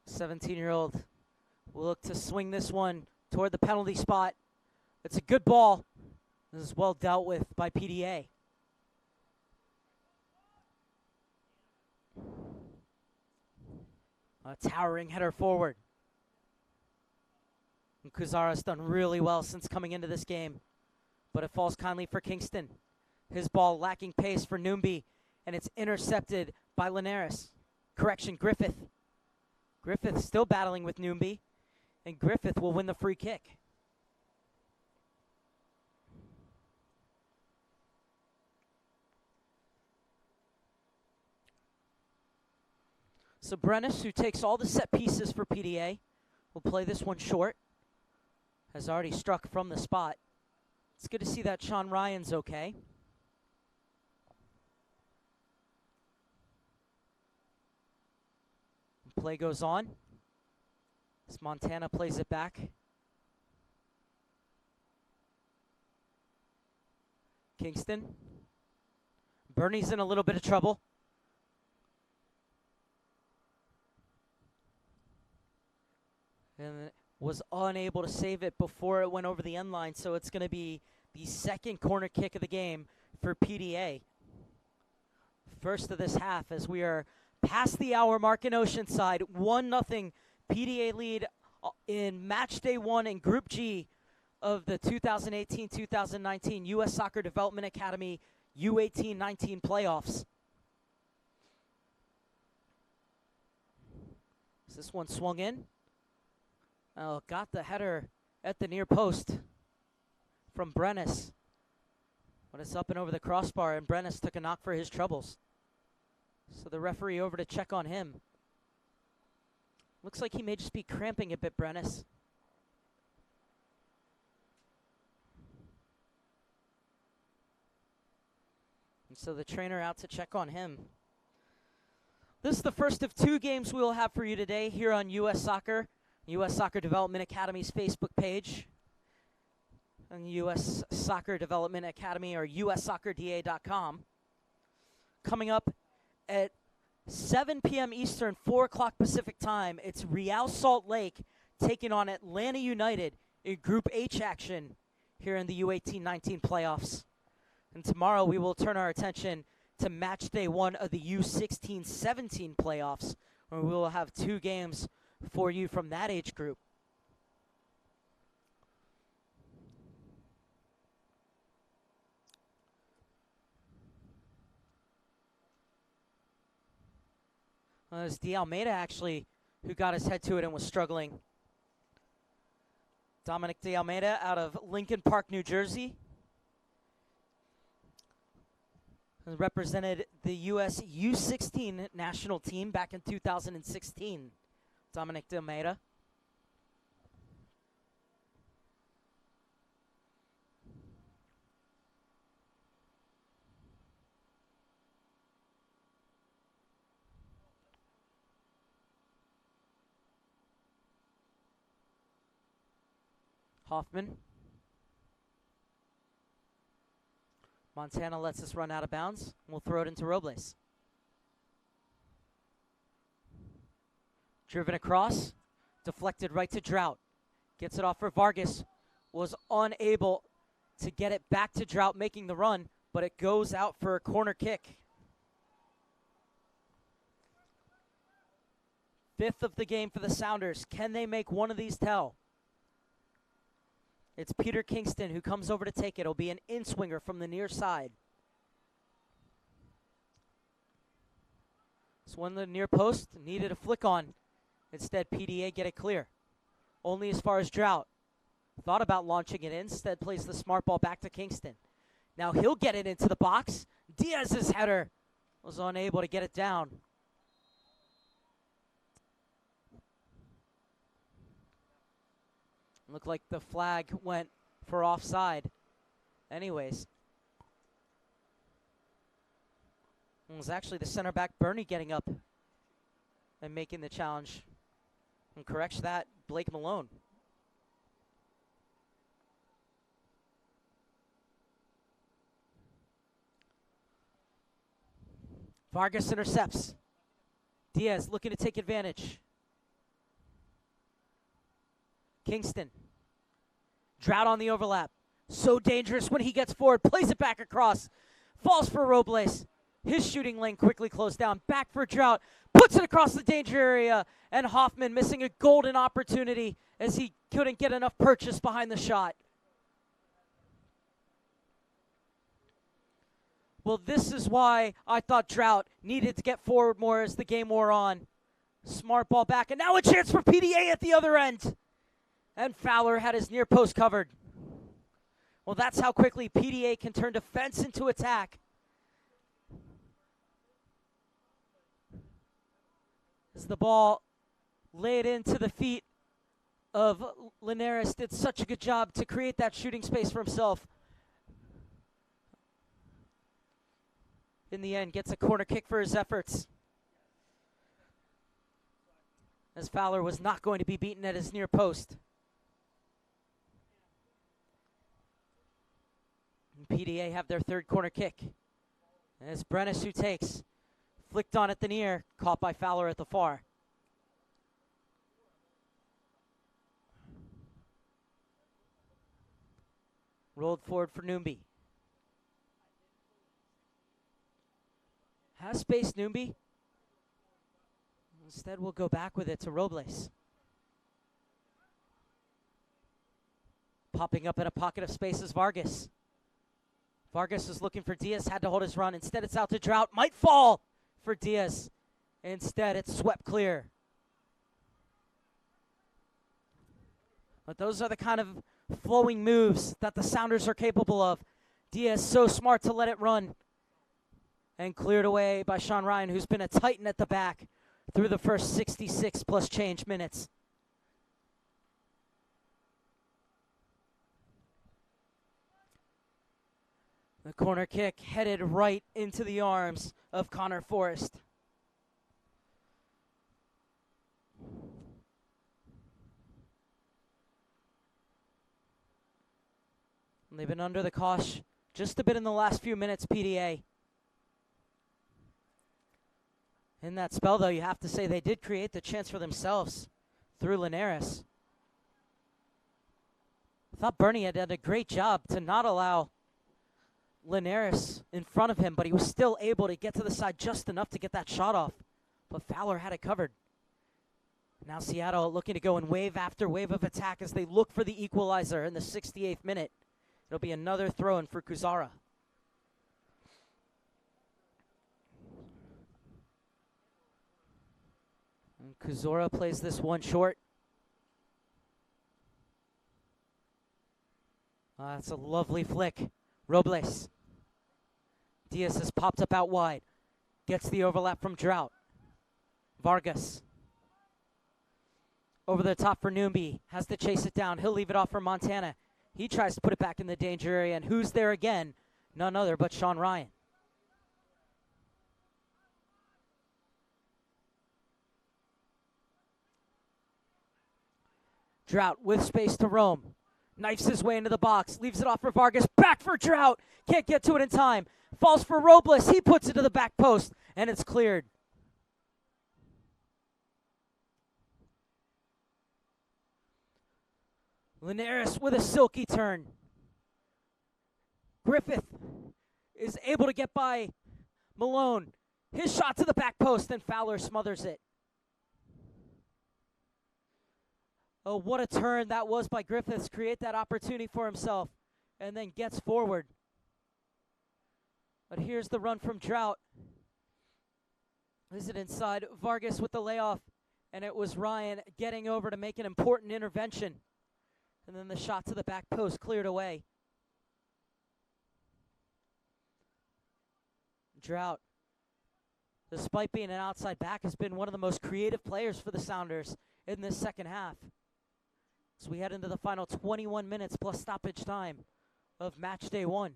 Speaker 1: '17-year-old will look to swing this one toward the penalty spot. It's a good ball. This is well dealt with by PDA. A towering header forward. And Kuzara's done really well since coming into this game. But it falls kindly for Kingston. His ball lacking pace for Numbi. And it's intercepted by Linares. Correction, Griffith. Griffith still battling with Numbi. And Griffith will win the free kick. So Brennis, who takes all the set pieces for PDA, will play this one short. Has already struck from the spot. It's good to see that Sean Ryan's okay. Play goes on. As Montana plays it back. Kingston. Bernie's in a little bit of trouble. And was unable to save it before it went over the end line, so it's going to be the second corner kick of the game for PDA. First of this half as we are past the hour mark in Oceanside. 1-0 PDA lead in match day 1 in Group G of the 2018-2019 U.S. Soccer Development Academy U-18-19 playoffs. Is this one swung in? Oh, got the header at the near post from Brennis. But it's up and over the crossbar, and Brennis took a knock for his troubles. So the referee over to check on him. Looks like he may just be cramping a bit, Brennis. And so the trainer out to check on him. This is the first of 2 games we will have for you today here on U.S. Soccer. U.S. Soccer Development Academy's Facebook page, and U.S. Soccer Development Academy, or ussoccerda.com. Coming up at 7 p.m. Eastern, 4 o'clock Pacific time, it's Real Salt Lake taking on Atlanta United in Group H action here in the U-18-19 playoffs. And tomorrow we will turn our attention to match day 1 of the U-16-17 playoffs, where we will have 2 games for you from that age group. Well, it was De Almeida actually who got his head to it and was struggling. Dominic De Almeida out of Lincoln Park, New Jersey. Represented the U.S. U-16 national team back in 2016. Dominic De Almeida. Hoffman. Montana lets us run out of bounds. We'll throw it into Robles. Driven across, deflected right to Drought. Gets it off for Vargas. Was unable to get it back to Drought making the run, but it goes out for a corner kick. 5th of the game for the Sounders. Can they make one of these tell? It's Peter Kingston who comes over to take it. It'll be an in-swinger from the near side. This one, the near post, needed a flick on. Instead, PDA get it clear. Only as far as Drought. Thought about launching it in. Instead, plays the smart ball back to Kingston. Now he'll get it into the box. Diaz's header was unable to get it down. Looked like the flag went for offside. Anyways. It was actually the center back, Bernie, getting up and making the challenge. And corrects that, Blake Malone. Vargas intercepts. Diaz looking to take advantage. Kingston. Drought on the overlap. So dangerous when he gets forward. Plays it back across. Falls for Robles. His shooting lane quickly closed down. Back for Drought. Puts it across the danger area. And Hoffman missing a golden opportunity as he couldn't get enough purchase behind the shot. Well, this is why I thought Drought needed to get forward more as the game wore on. Smart ball back. And now a chance for PDA at the other end. And Fowler had his near post covered. Well, that's how quickly PDA can turn defense into attack. As the ball laid into the feet of Linares, did such a good job to create that shooting space for himself. In the end, gets a corner kick for his efforts. as Fowler was not going to be beaten at his near post. And PDA have their third corner kick. As Brennis, who takes, flicked on at the near, caught by Fowler at the far. Rolled forward for Noombi. Has space, Noombi. Instead, we'll go back with it to Robles. Popping up in a pocket of space is Vargas. Vargas is looking for Diaz, had to hold his run. Instead, it's out to Drought. Might fall for Diaz. Instead, it's swept clear. But those are the kind of flowing moves that the Sounders are capable of. Diaz so smart to let it run. And cleared away by Sean Ryan, who's been a titan at the back through the first 66 plus change minutes. The corner kick headed right into the arms of Connor Forrest. And they've been under the cosh just a bit in the last few minutes, PDA. In that spell, though, you have to say they did create the chance for themselves through Linares. I thought Bernie had done a great job to not allow Linares in front of him, but he was still able to get to the side just enough to get that shot off. But Fowler had it covered. Now Seattle looking to go in wave after wave of attack as they look for the equalizer in the 68th minute. It'll be another throw-in for Kuzara. And Kuzora plays this one short. That's a lovely flick. Robles. Diaz has popped up out wide. Gets the overlap from Drought. Vargas. Over the top for Noombi. Has to chase it down. He'll leave it off for Montana. He tries to put it back in the danger area. And who's there again? None other but Sean Ryan. Drought with space to roam. Knifes his way into the box. Leaves it off for Vargas. Back for Drought. Can't get to it in time. Falls for Robles. He puts it to the back post. And it's cleared. Linares with a silky turn. Griffith is able to get by Malone. His shot to the back post, and Fowler smothers it. Oh, what a turn that was by Griffiths. Create that opportunity for himself and then gets forward. But here's the run from Drought. Is it inside? Vargas with the layoff, and it was Ryan getting over to make an important intervention. And then the shot to the back post cleared away. Drought, despite being an outside back, has been one of the most creative players for the Sounders in this second half. So we head into the final 21 minutes plus stoppage time of match day 1.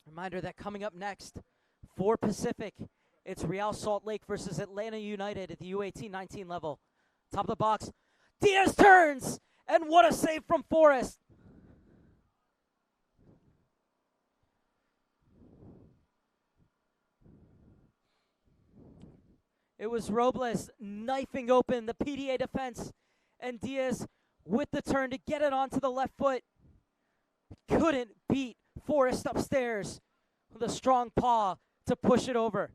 Speaker 1: Reminder that coming up next, 4 Pacific, it's Real Salt Lake versus Atlanta United at the U-18 19 level. Top of the box, Diaz turns, and what a save from Forrest. It was Robles knifing open the PDA defense, and Diaz with the turn to get it onto the left foot. Couldn't beat Forrest upstairs with a strong paw to push it over.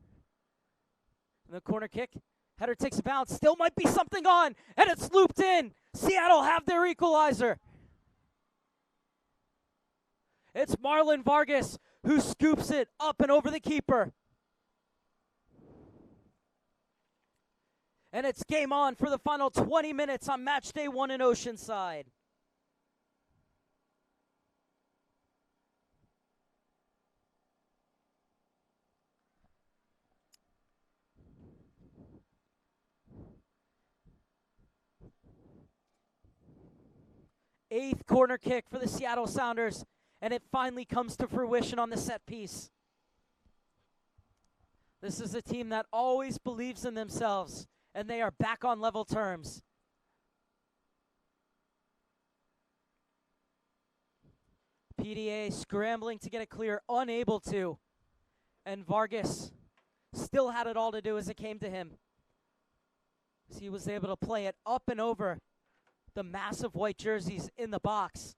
Speaker 1: And the corner kick, header takes a bounce, still might be something on, and it's looped in. Seattle have their equalizer. It's Marlon Vargas who scoops it up and over the keeper. And it's game on for the final 20 minutes on match day 1 in Oceanside. Eighth corner kick for the Seattle Sounders, and it finally comes to fruition on the set piece. This is a team that always believes in themselves, and they are back on level terms. PDA scrambling to get it clear, unable to. And Vargas still had it all to do as it came to him. So he was able to play it up and over the massive white jerseys in the box.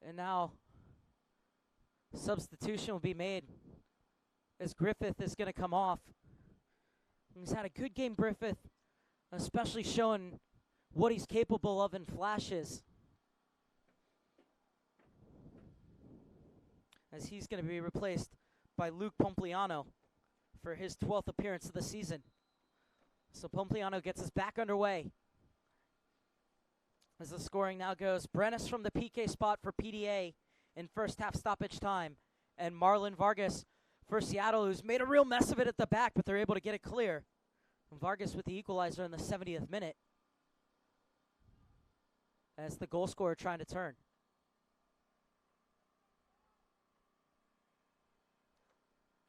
Speaker 1: And now substitution will be made as Griffith is going to come off. He's had a good game, Griffith, especially showing what he's capable of in flashes. As he's going to be replaced by Luke Pompliano for his 12th appearance of the season. So Pompliano gets us back underway. As the scoring now goes, Brennis from the PK spot for PDA in first half stoppage time. And Marlon Vargas for Seattle, who's made a real mess of it at the back, but they're able to get it clear. And Vargas with the equalizer in the 70th minute. As the goal scorer trying to turn.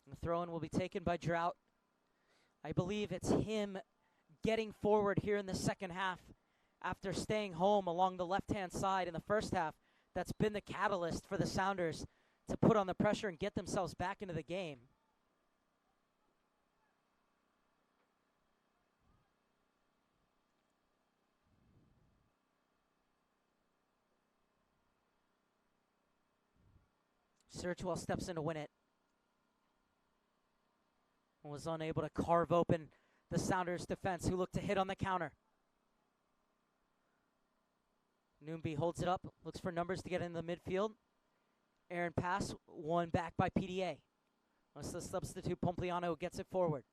Speaker 1: The throw-in will be taken by Drought. I believe it's him getting forward here in the second half after staying home along the left-hand side in the first half. That's been the catalyst for the Sounders to put on the pressure and get themselves back into the game. Searchwell steps in to win it. Was unable to carve open the Sounders defense, who looked to hit on the counter. Noonby holds it up, looks for numbers to get in the midfield. Aaron pass, won back by PDA. That's the substitute Pompliano gets it forward.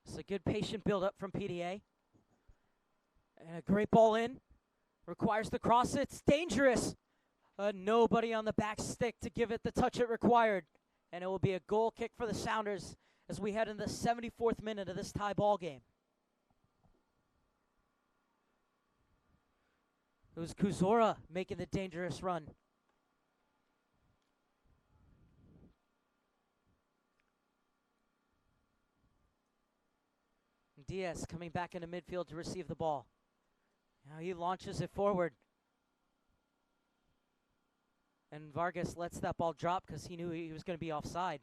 Speaker 1: It's a good patient build-up from PDA. And a great ball in. Requires the cross. It's dangerous. Nobody on the back stick to give it the touch it required. And it will be a goal kick for the Sounders as we head into the 74th minute of this tie ball game. It was Kuzora making the dangerous run. Diaz coming back into midfield to receive the ball. Now he launches it forward. And Vargas lets that ball drop because he knew he was going to be offside.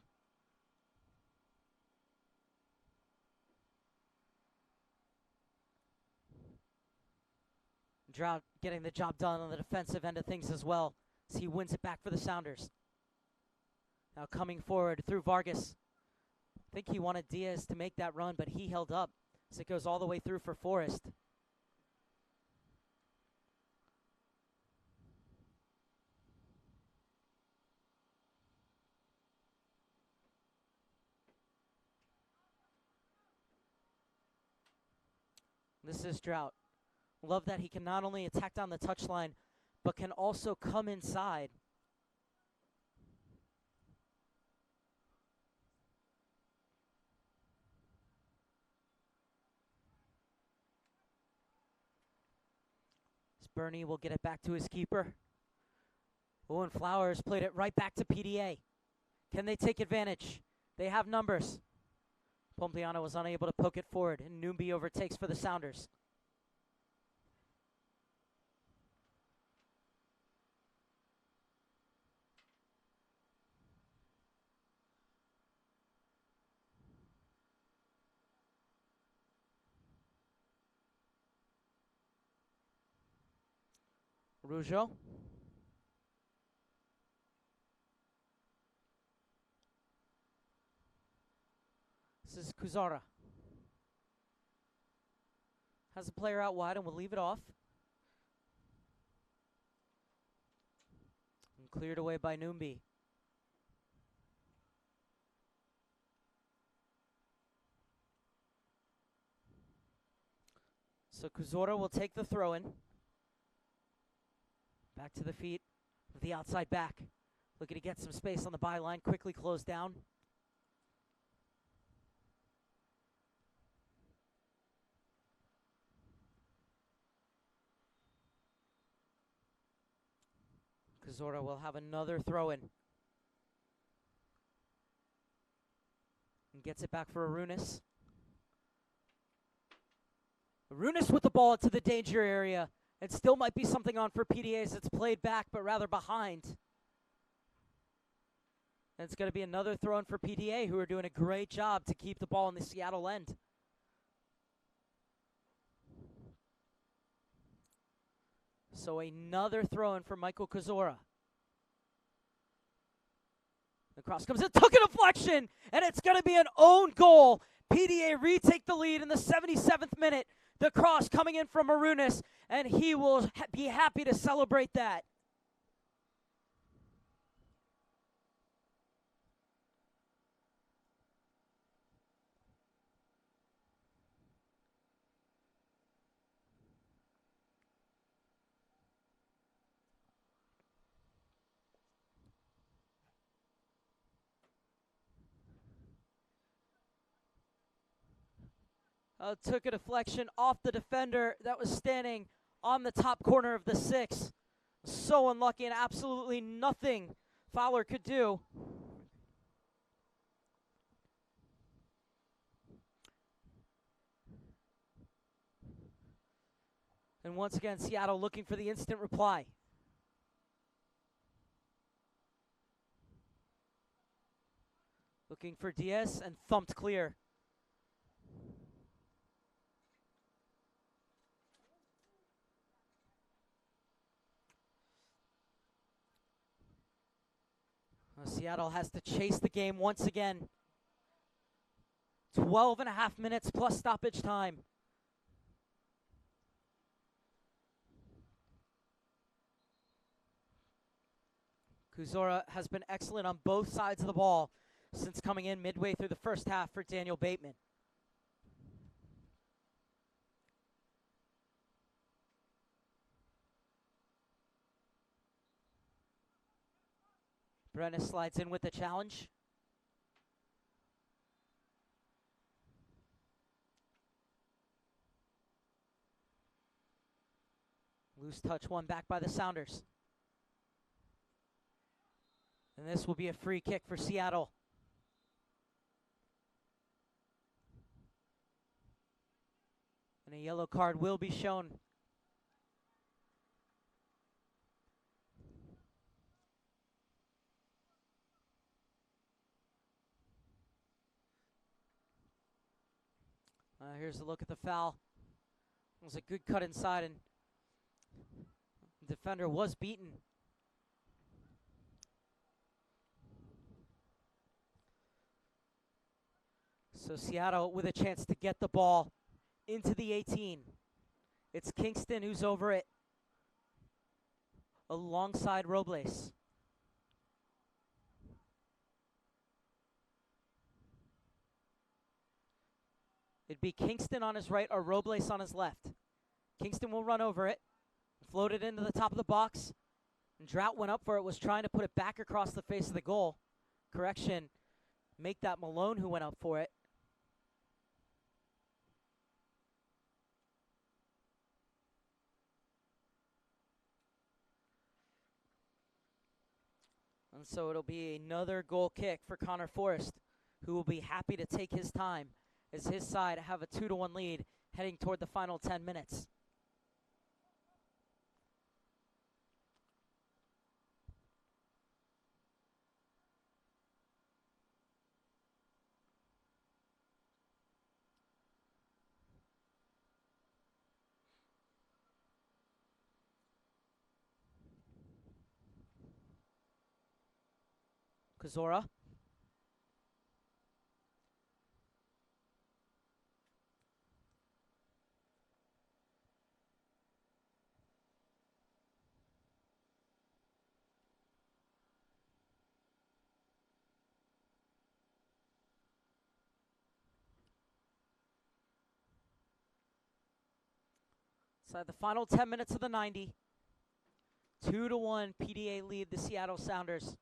Speaker 1: Drought getting the job done on the defensive end of things as well, as he wins it back for the Sounders. Now coming forward through Vargas. I think he wanted Diaz to make that run, but he held up as it goes all the way through for Forrest. This is Drought. Love that he can not only attack down the touchline, but can also come inside. Bernie will get it back to his keeper. Oh, and Flowers played it right back to PDA. Can they take advantage? They have numbers. Pompliano was unable to poke it forward, and Noonby overtakes for the Sounders. Rougeau. This is Kuzara. Has a player out wide and will leave it off. And cleared away by Noonby. So Kuzora will take the throw in. Back to the feet of the outside back. Looking to get some space on the byline. Quickly closed down. Kazora will have another throw-in. And gets it back for Arunas. Arunas with the ball into the danger area. It still might be something on for PDA as it's played back, but rather behind. And it's going to be another throw-in for PDA, who are doing a great job to keep the ball in the Seattle end. So another throw-in for Michael Kazora. The cross comes in, took a deflection, and it's going to be an own goal. PDA retake the lead in the 77th minute. The cross coming in from Arunas, and he will be happy to celebrate that. Took a deflection off the defender that was standing on the top corner of the 6. So unlucky, and absolutely nothing Fowler could do. And once again, Seattle looking for the instant reply. Looking for Diaz, and thumped clear. Seattle has to chase the game once again. 12 and a half minutes plus stoppage time. Kuzora has been excellent on both sides of the ball since coming in midway through the first half for Daniel Bateman. Brenna slides in with the challenge. Loose touch one back by the Sounders. And this will be a free kick for Seattle. And a yellow card will be shown. Here's a look at the foul. It was a good cut inside, and the defender was beaten. So Seattle with a chance to get the ball into the 18. It's Kingston who's over it alongside Robles. It'd be Kingston on his right or Robles on his left. Kingston will run over it, float it into the top of the box. And Drought went up for it, was trying to put it back across the face of the goal. Correction, make that Malone who went up for it. And so it'll be another goal kick for Connor Forrest, who will be happy to take his time as his side have a 2-1 lead heading toward the final 10 minutes. Kazora. Inside the final 10 minutes of the 90. 2-1 PDA lead the Seattle Sounders.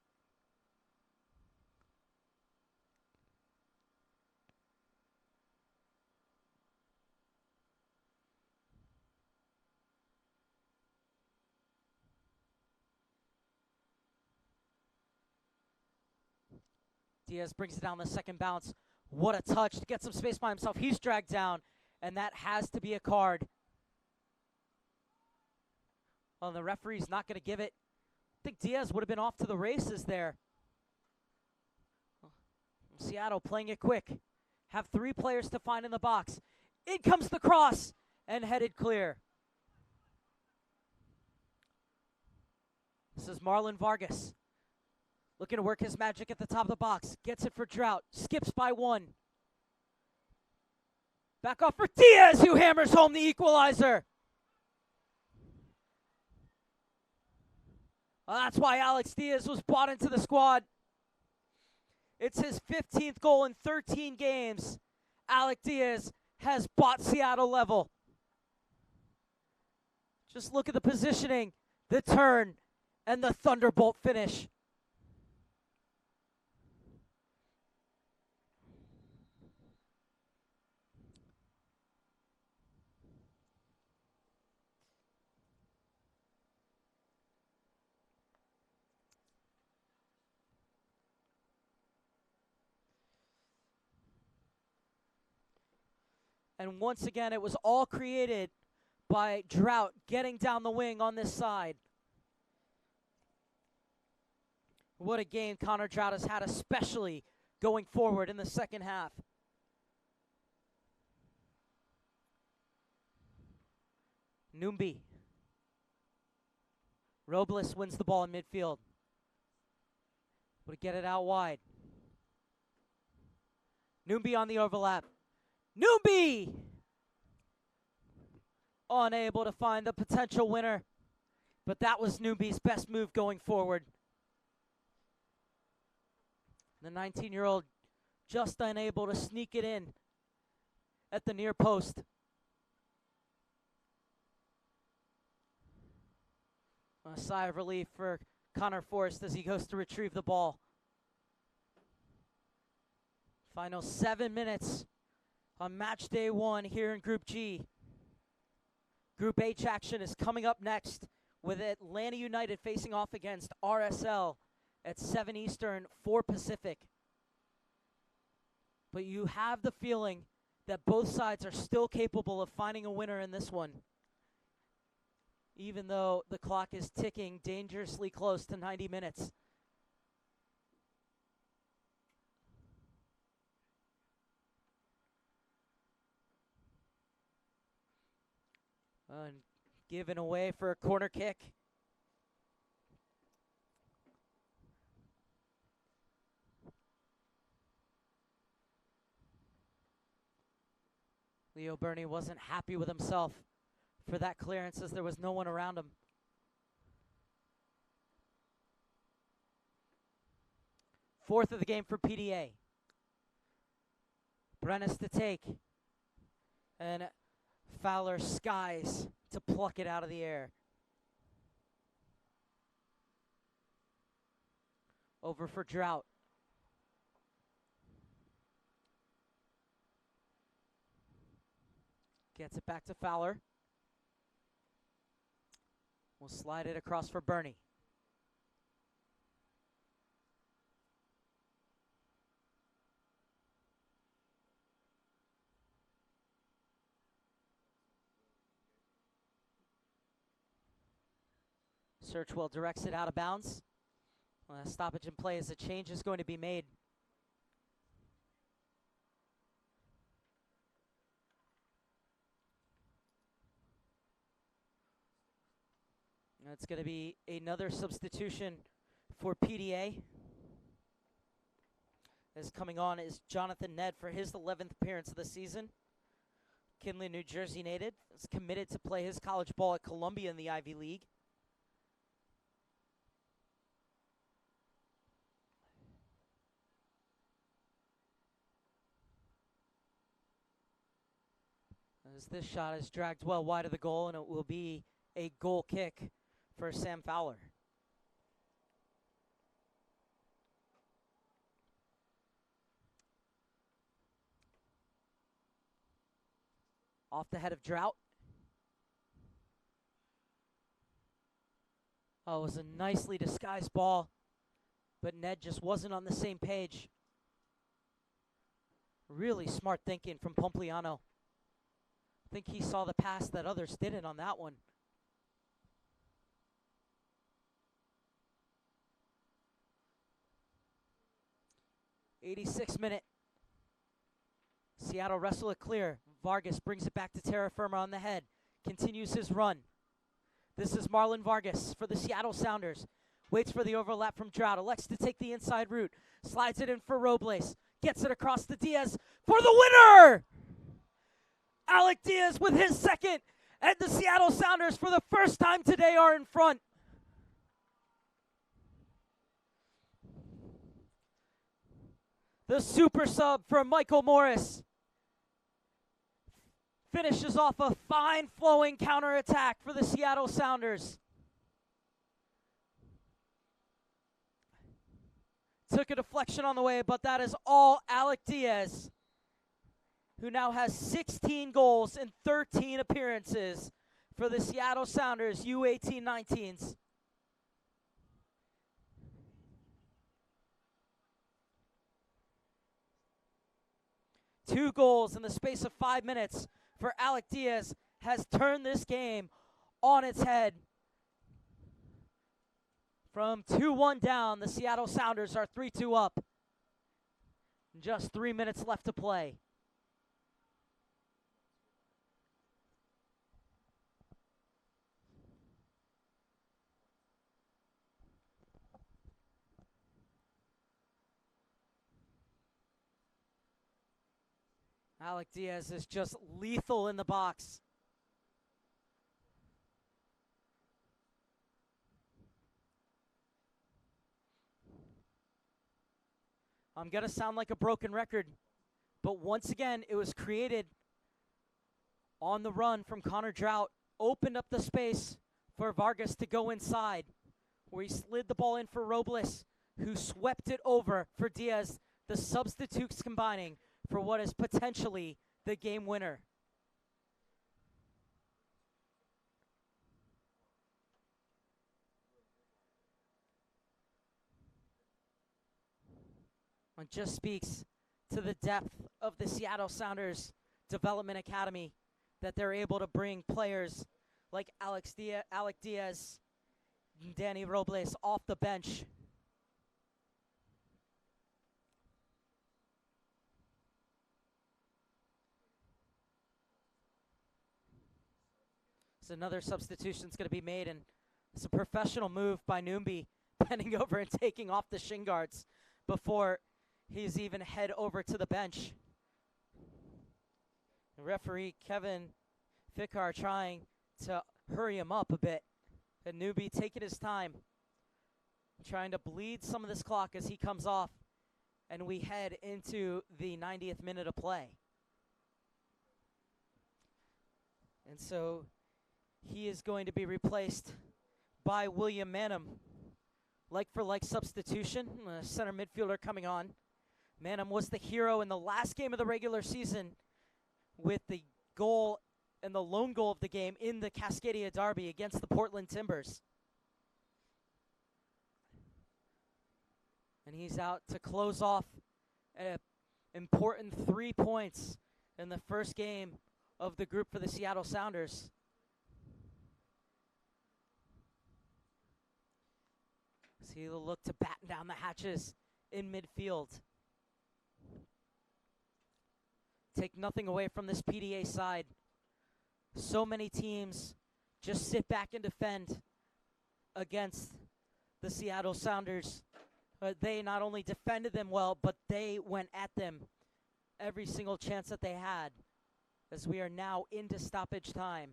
Speaker 1: Diaz brings it down the second bounce. What a touch to get some space by himself. He's dragged down, and that has to be a card. Well, the referee's not going to give it. I think Diaz would have been off to the races there. Seattle playing it quick. Have 3 players to find in the box. In comes the cross, and headed clear. This is Marlon Vargas. Looking to work his magic at the top of the box. Gets it for Drought. Skips by 1. Back off for Diaz, who hammers home the equalizer. Well, that's why Alex Diaz was brought into the squad. It's his 15th goal in 13 games. Alex Diaz has bought Seattle level. Just look at the positioning, the turn, and the thunderbolt finish. And once again, it was all created by Drought getting down the wing on this side. What a game Connor Drought has had, especially going forward in the second half. Numbi. Robles wins the ball in midfield. Would get it out wide. Numbi on the overlap. Numbi! Unable to find the potential winner. But that was Numbi's best move going forward. The 19-year-old just unable to sneak it in at the near post. A sigh of relief for Connor Forrest as he goes to retrieve the ball. Final 7 minutes on match day 1 here in Group G. Group H action is coming up next with Atlanta United facing off against RSL at 7 Eastern, 4 Pacific. But you have the feeling that both sides are still capable of finding a winner in this one, even though the clock is ticking dangerously close to 90 minutes. Given away for a corner kick. Leo Burney wasn't happy with himself for that clearance as there was no one around him. Fourth of the game for PDA. Brennis to take. And Fowler skies to pluck it out of the air. Over for Drought. Gets it back to Fowler. We'll slide it across for Burney. Searchwell directs it out of bounds. Well, a stoppage in play as a change is going to be made. It's going to be another substitution for PDA. As coming on is Jonathan Ned for his 11th appearance of the season. Kinley, New Jersey native, is committed to play his college ball at Columbia in the Ivy League. As this shot is dragged well wide of the goal, and it will be a goal kick for Sam Fowler. Off the head of Drought. Oh, it was a nicely disguised ball, but Ned just wasn't on the same page. Really smart thinking from Pompliano. I think he saw the pass that others didn't on that one. '86th minute. Seattle wrestle it clear. Vargas brings it back to terra firma on the head. Continues his run. This is Marlon Vargas for the Seattle Sounders. Waits for the overlap from Trout. Elects to take the inside route. Slides it in for Robles. Gets it across to Diaz for the winner! Alec Diaz with his second. And the Seattle Sounders, for the first time today, are in front. The super sub for Michael Morris finishes off a fine flowing counterattack for the Seattle Sounders. Took a deflection on the way, but that is all Alec Diaz, who now has 16 goals in 13 appearances for the Seattle Sounders U-18 19s. Two goals in the space of 5 minutes for Alec Diaz has turned this game on its head. From 2-1 down, the Seattle Sounders are 3-2 up. Just 3 minutes left to play. Alec Diaz is just lethal in the box. I'm going to sound like a broken record, but once again, it was created on the run from Connor Trout, opened up the space for Vargas to go inside, where he slid the ball in for Robles, who swept it over for Diaz, the substitutes combining for what is potentially the game winner. It just speaks to the depth of the Seattle Sounders Development Academy, that they're able to bring players like Alec Diaz, and Danny Robles off the bench. So another substitution's going to be made, and it's a professional move by Noombi, bending over and taking off the shin guards before he's even head over to the bench. The referee, Kevin Fickar, trying to hurry him up a bit. And Noombi taking his time, trying to bleed some of this clock as he comes off, and we head into the 90th minute of play. And so he is going to be replaced by William Manham. Like for like substitution, center midfielder coming on. Manham was the hero in the last game of the regular season with the goal and the lone goal of the game in the Cascadia Derby against the Portland Timbers. And he's out to close off an important 3 points in the first game of the group for the Seattle Sounders. So he'll look to batten down the hatches in midfield. Take nothing away from this PDA side. So many teams just sit back and defend against the Seattle Sounders. But they not only defended them well, but they went at them every single chance that they had, as we are now into stoppage time.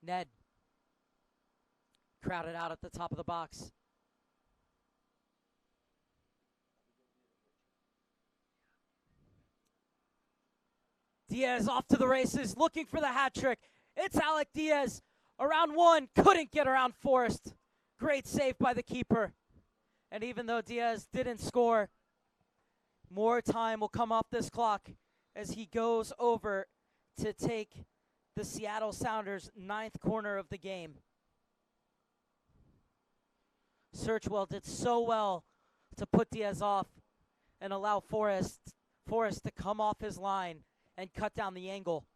Speaker 1: Ned crowded out at the top of the box. Diaz off to the races, looking for the hat trick. It's Alec Diaz. Around one, couldn't get around Forrest. Great save by the keeper. And even though Diaz didn't score, more time will come off this clock as he goes over to take the Seattle Sounders' 9th corner of the game. Searchwell did so well to put Diaz off and allow Forrest to come off his line and cut down the angle.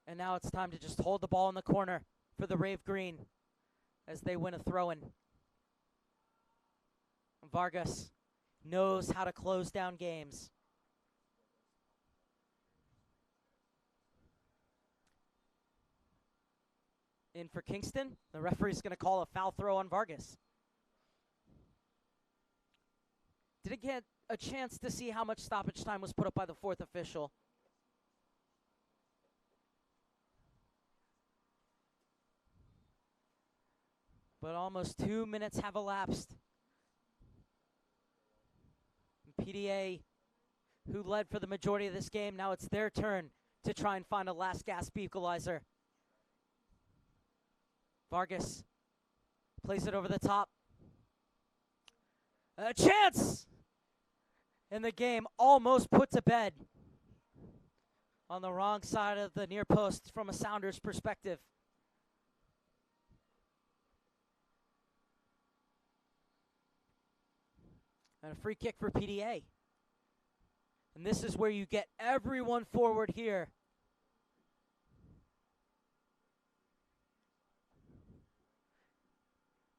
Speaker 1: And now it's time to just hold the ball in the corner for the Rave Green as they win a throw-in. Vargas knows how to close down games. In for Kingston, the referee's going to call a foul throw on Vargas. Didn't get a chance to see how much stoppage time was put up by the 4th official. But almost 2 minutes have elapsed. PDA, who led for the majority of this game, now it's their turn to try and find a last gasp equalizer. Vargas plays it over the top. A chance! And the game almost put to bed on the wrong side of the near post from a Sounders perspective. And a free kick for PDA. And this is where you get everyone forward here.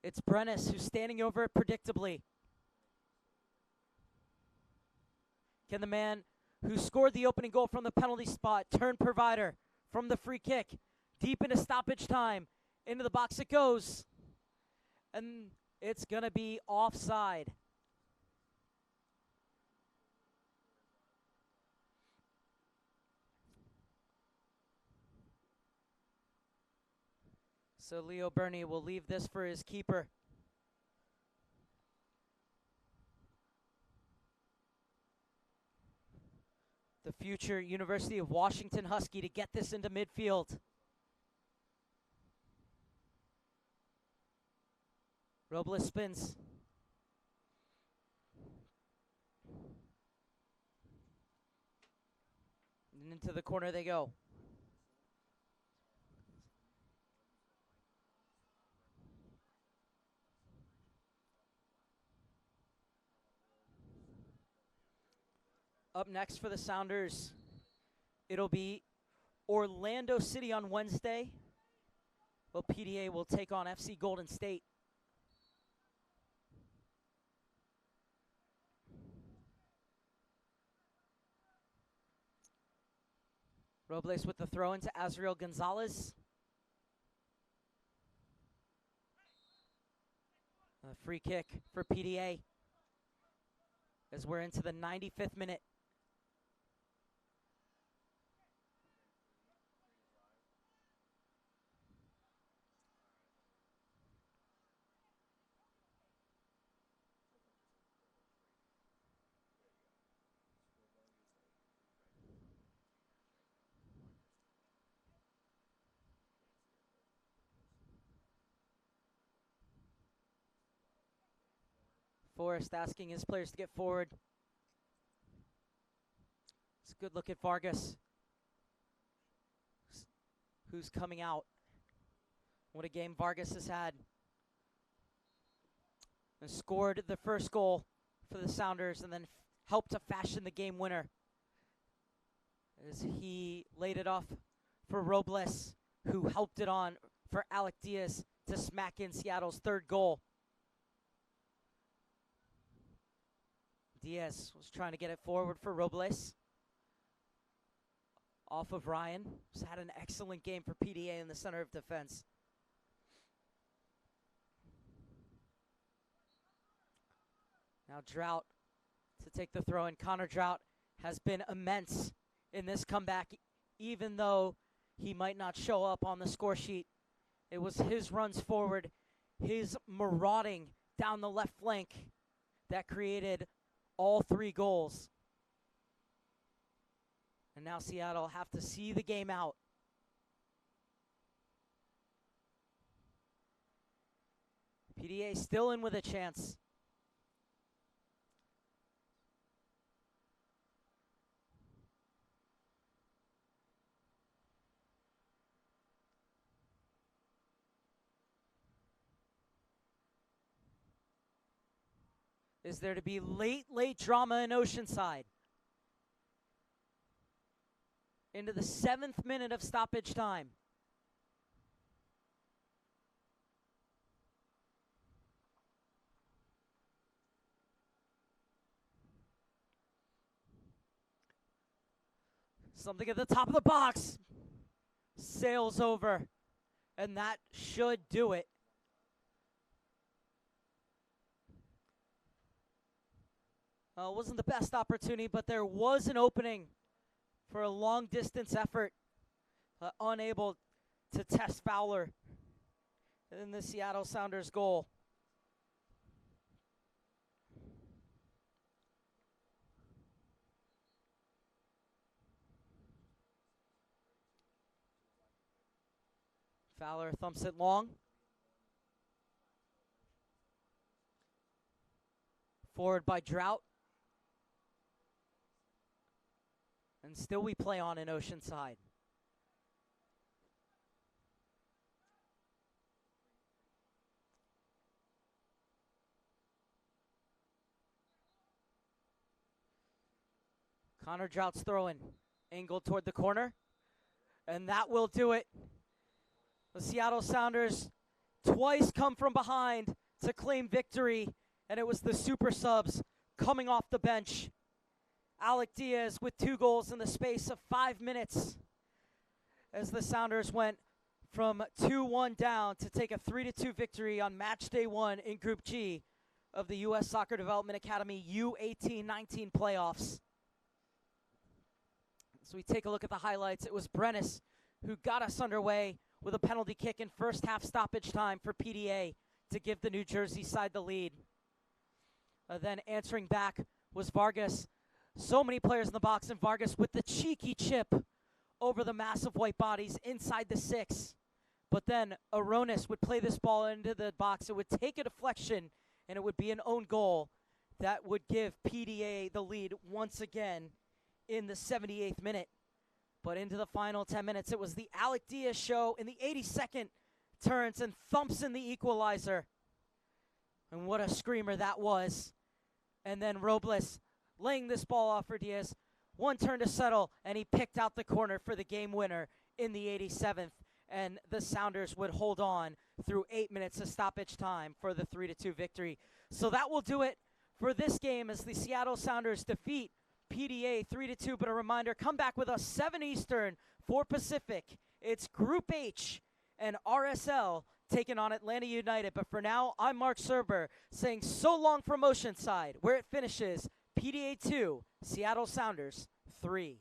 Speaker 1: It's Brennis who's standing over it predictably. Can the man who scored the opening goal from the penalty spot turn provider from the free kick deep into stoppage time? Into the box it goes. And it's going to be offside. So Leo Burney will leave this for his keeper. The future University of Washington Husky to get this into midfield. Robles spins. And into the corner they go. Up next for the Sounders, it'll be Orlando City on Wednesday. Well, PDA will take on FC Golden State. Robles with the throw into Azriel Gonzalez. A free kick for PDA as we're into the 95th minute. Forrest asking his players to get forward. It's a good look at Vargas, who's coming out. What a game Vargas has had. And scored the first goal for the Sounders and then helped to fashion the game winner as he laid it off for Robles, who helped it on for Alec Diaz to smack in Seattle's 3rd goal. Diaz was trying to get it forward for Robles. Off of Ryan, who's had an excellent game for PDA in the center of defense. Now Drought to take the throw in. Connor Drought has been immense in this comeback, even though he might not show up on the score sheet. It was his runs forward, his marauding down the left flank that created all 3 goals. And now Seattle have to see the game out. PDA still in with a chance. is there to be late drama in Oceanside. Into the 7th minute of stoppage time. Something at the top of the box. Sails over. And that should do it. Wasn't the best opportunity, but there was an opening for a long-distance effort. Unable to test Fowler in the Seattle Sounders goal. Fowler thumps it long. Forward by Drought. And still we play on in Oceanside. Connor Drought's throwing. Angled toward the corner. And that will do it. The Seattle Sounders twice come from behind to claim victory. And it was the super subs coming off the bench. Alec Diaz with 2 goals in the space of 5 minutes as the Sounders went from 2-1 down to take a 3-2 victory on match day 1 in Group G of the U.S. Soccer Development Academy U-18-19 playoffs. So we take a look at the highlights. It was Brennis who got us underway with a penalty kick in first half stoppage time for PDA to give the New Jersey side the lead. Then answering back was Vargas. So many players in the box, and Vargas with the cheeky chip over the massive white bodies inside the 6. But then Aronis would play this ball into the box. It would take a deflection, and it would be an own goal that would give PDA the lead once again in the 78th minute. But into the final 10 minutes, it was the Alec Diaz show. In the 82nd, turns and thumps in the equalizer. And what a screamer that was. And then Robles laying this ball off for Diaz. One turn to settle, and he picked out the corner for the game winner in the 87th. And the Sounders would hold on through 8 minutes of stoppage time for the 3-2 victory. So that will do it for this game as the Seattle Sounders defeat PDA 3-2. But a reminder, come back with us 7 Eastern, 4 Pacific. It's Group H and RSL taking on Atlanta United. But for now, I'm Mark Serber saying so long from Oceanside, where it finishes PDA 2, Seattle Sounders 3.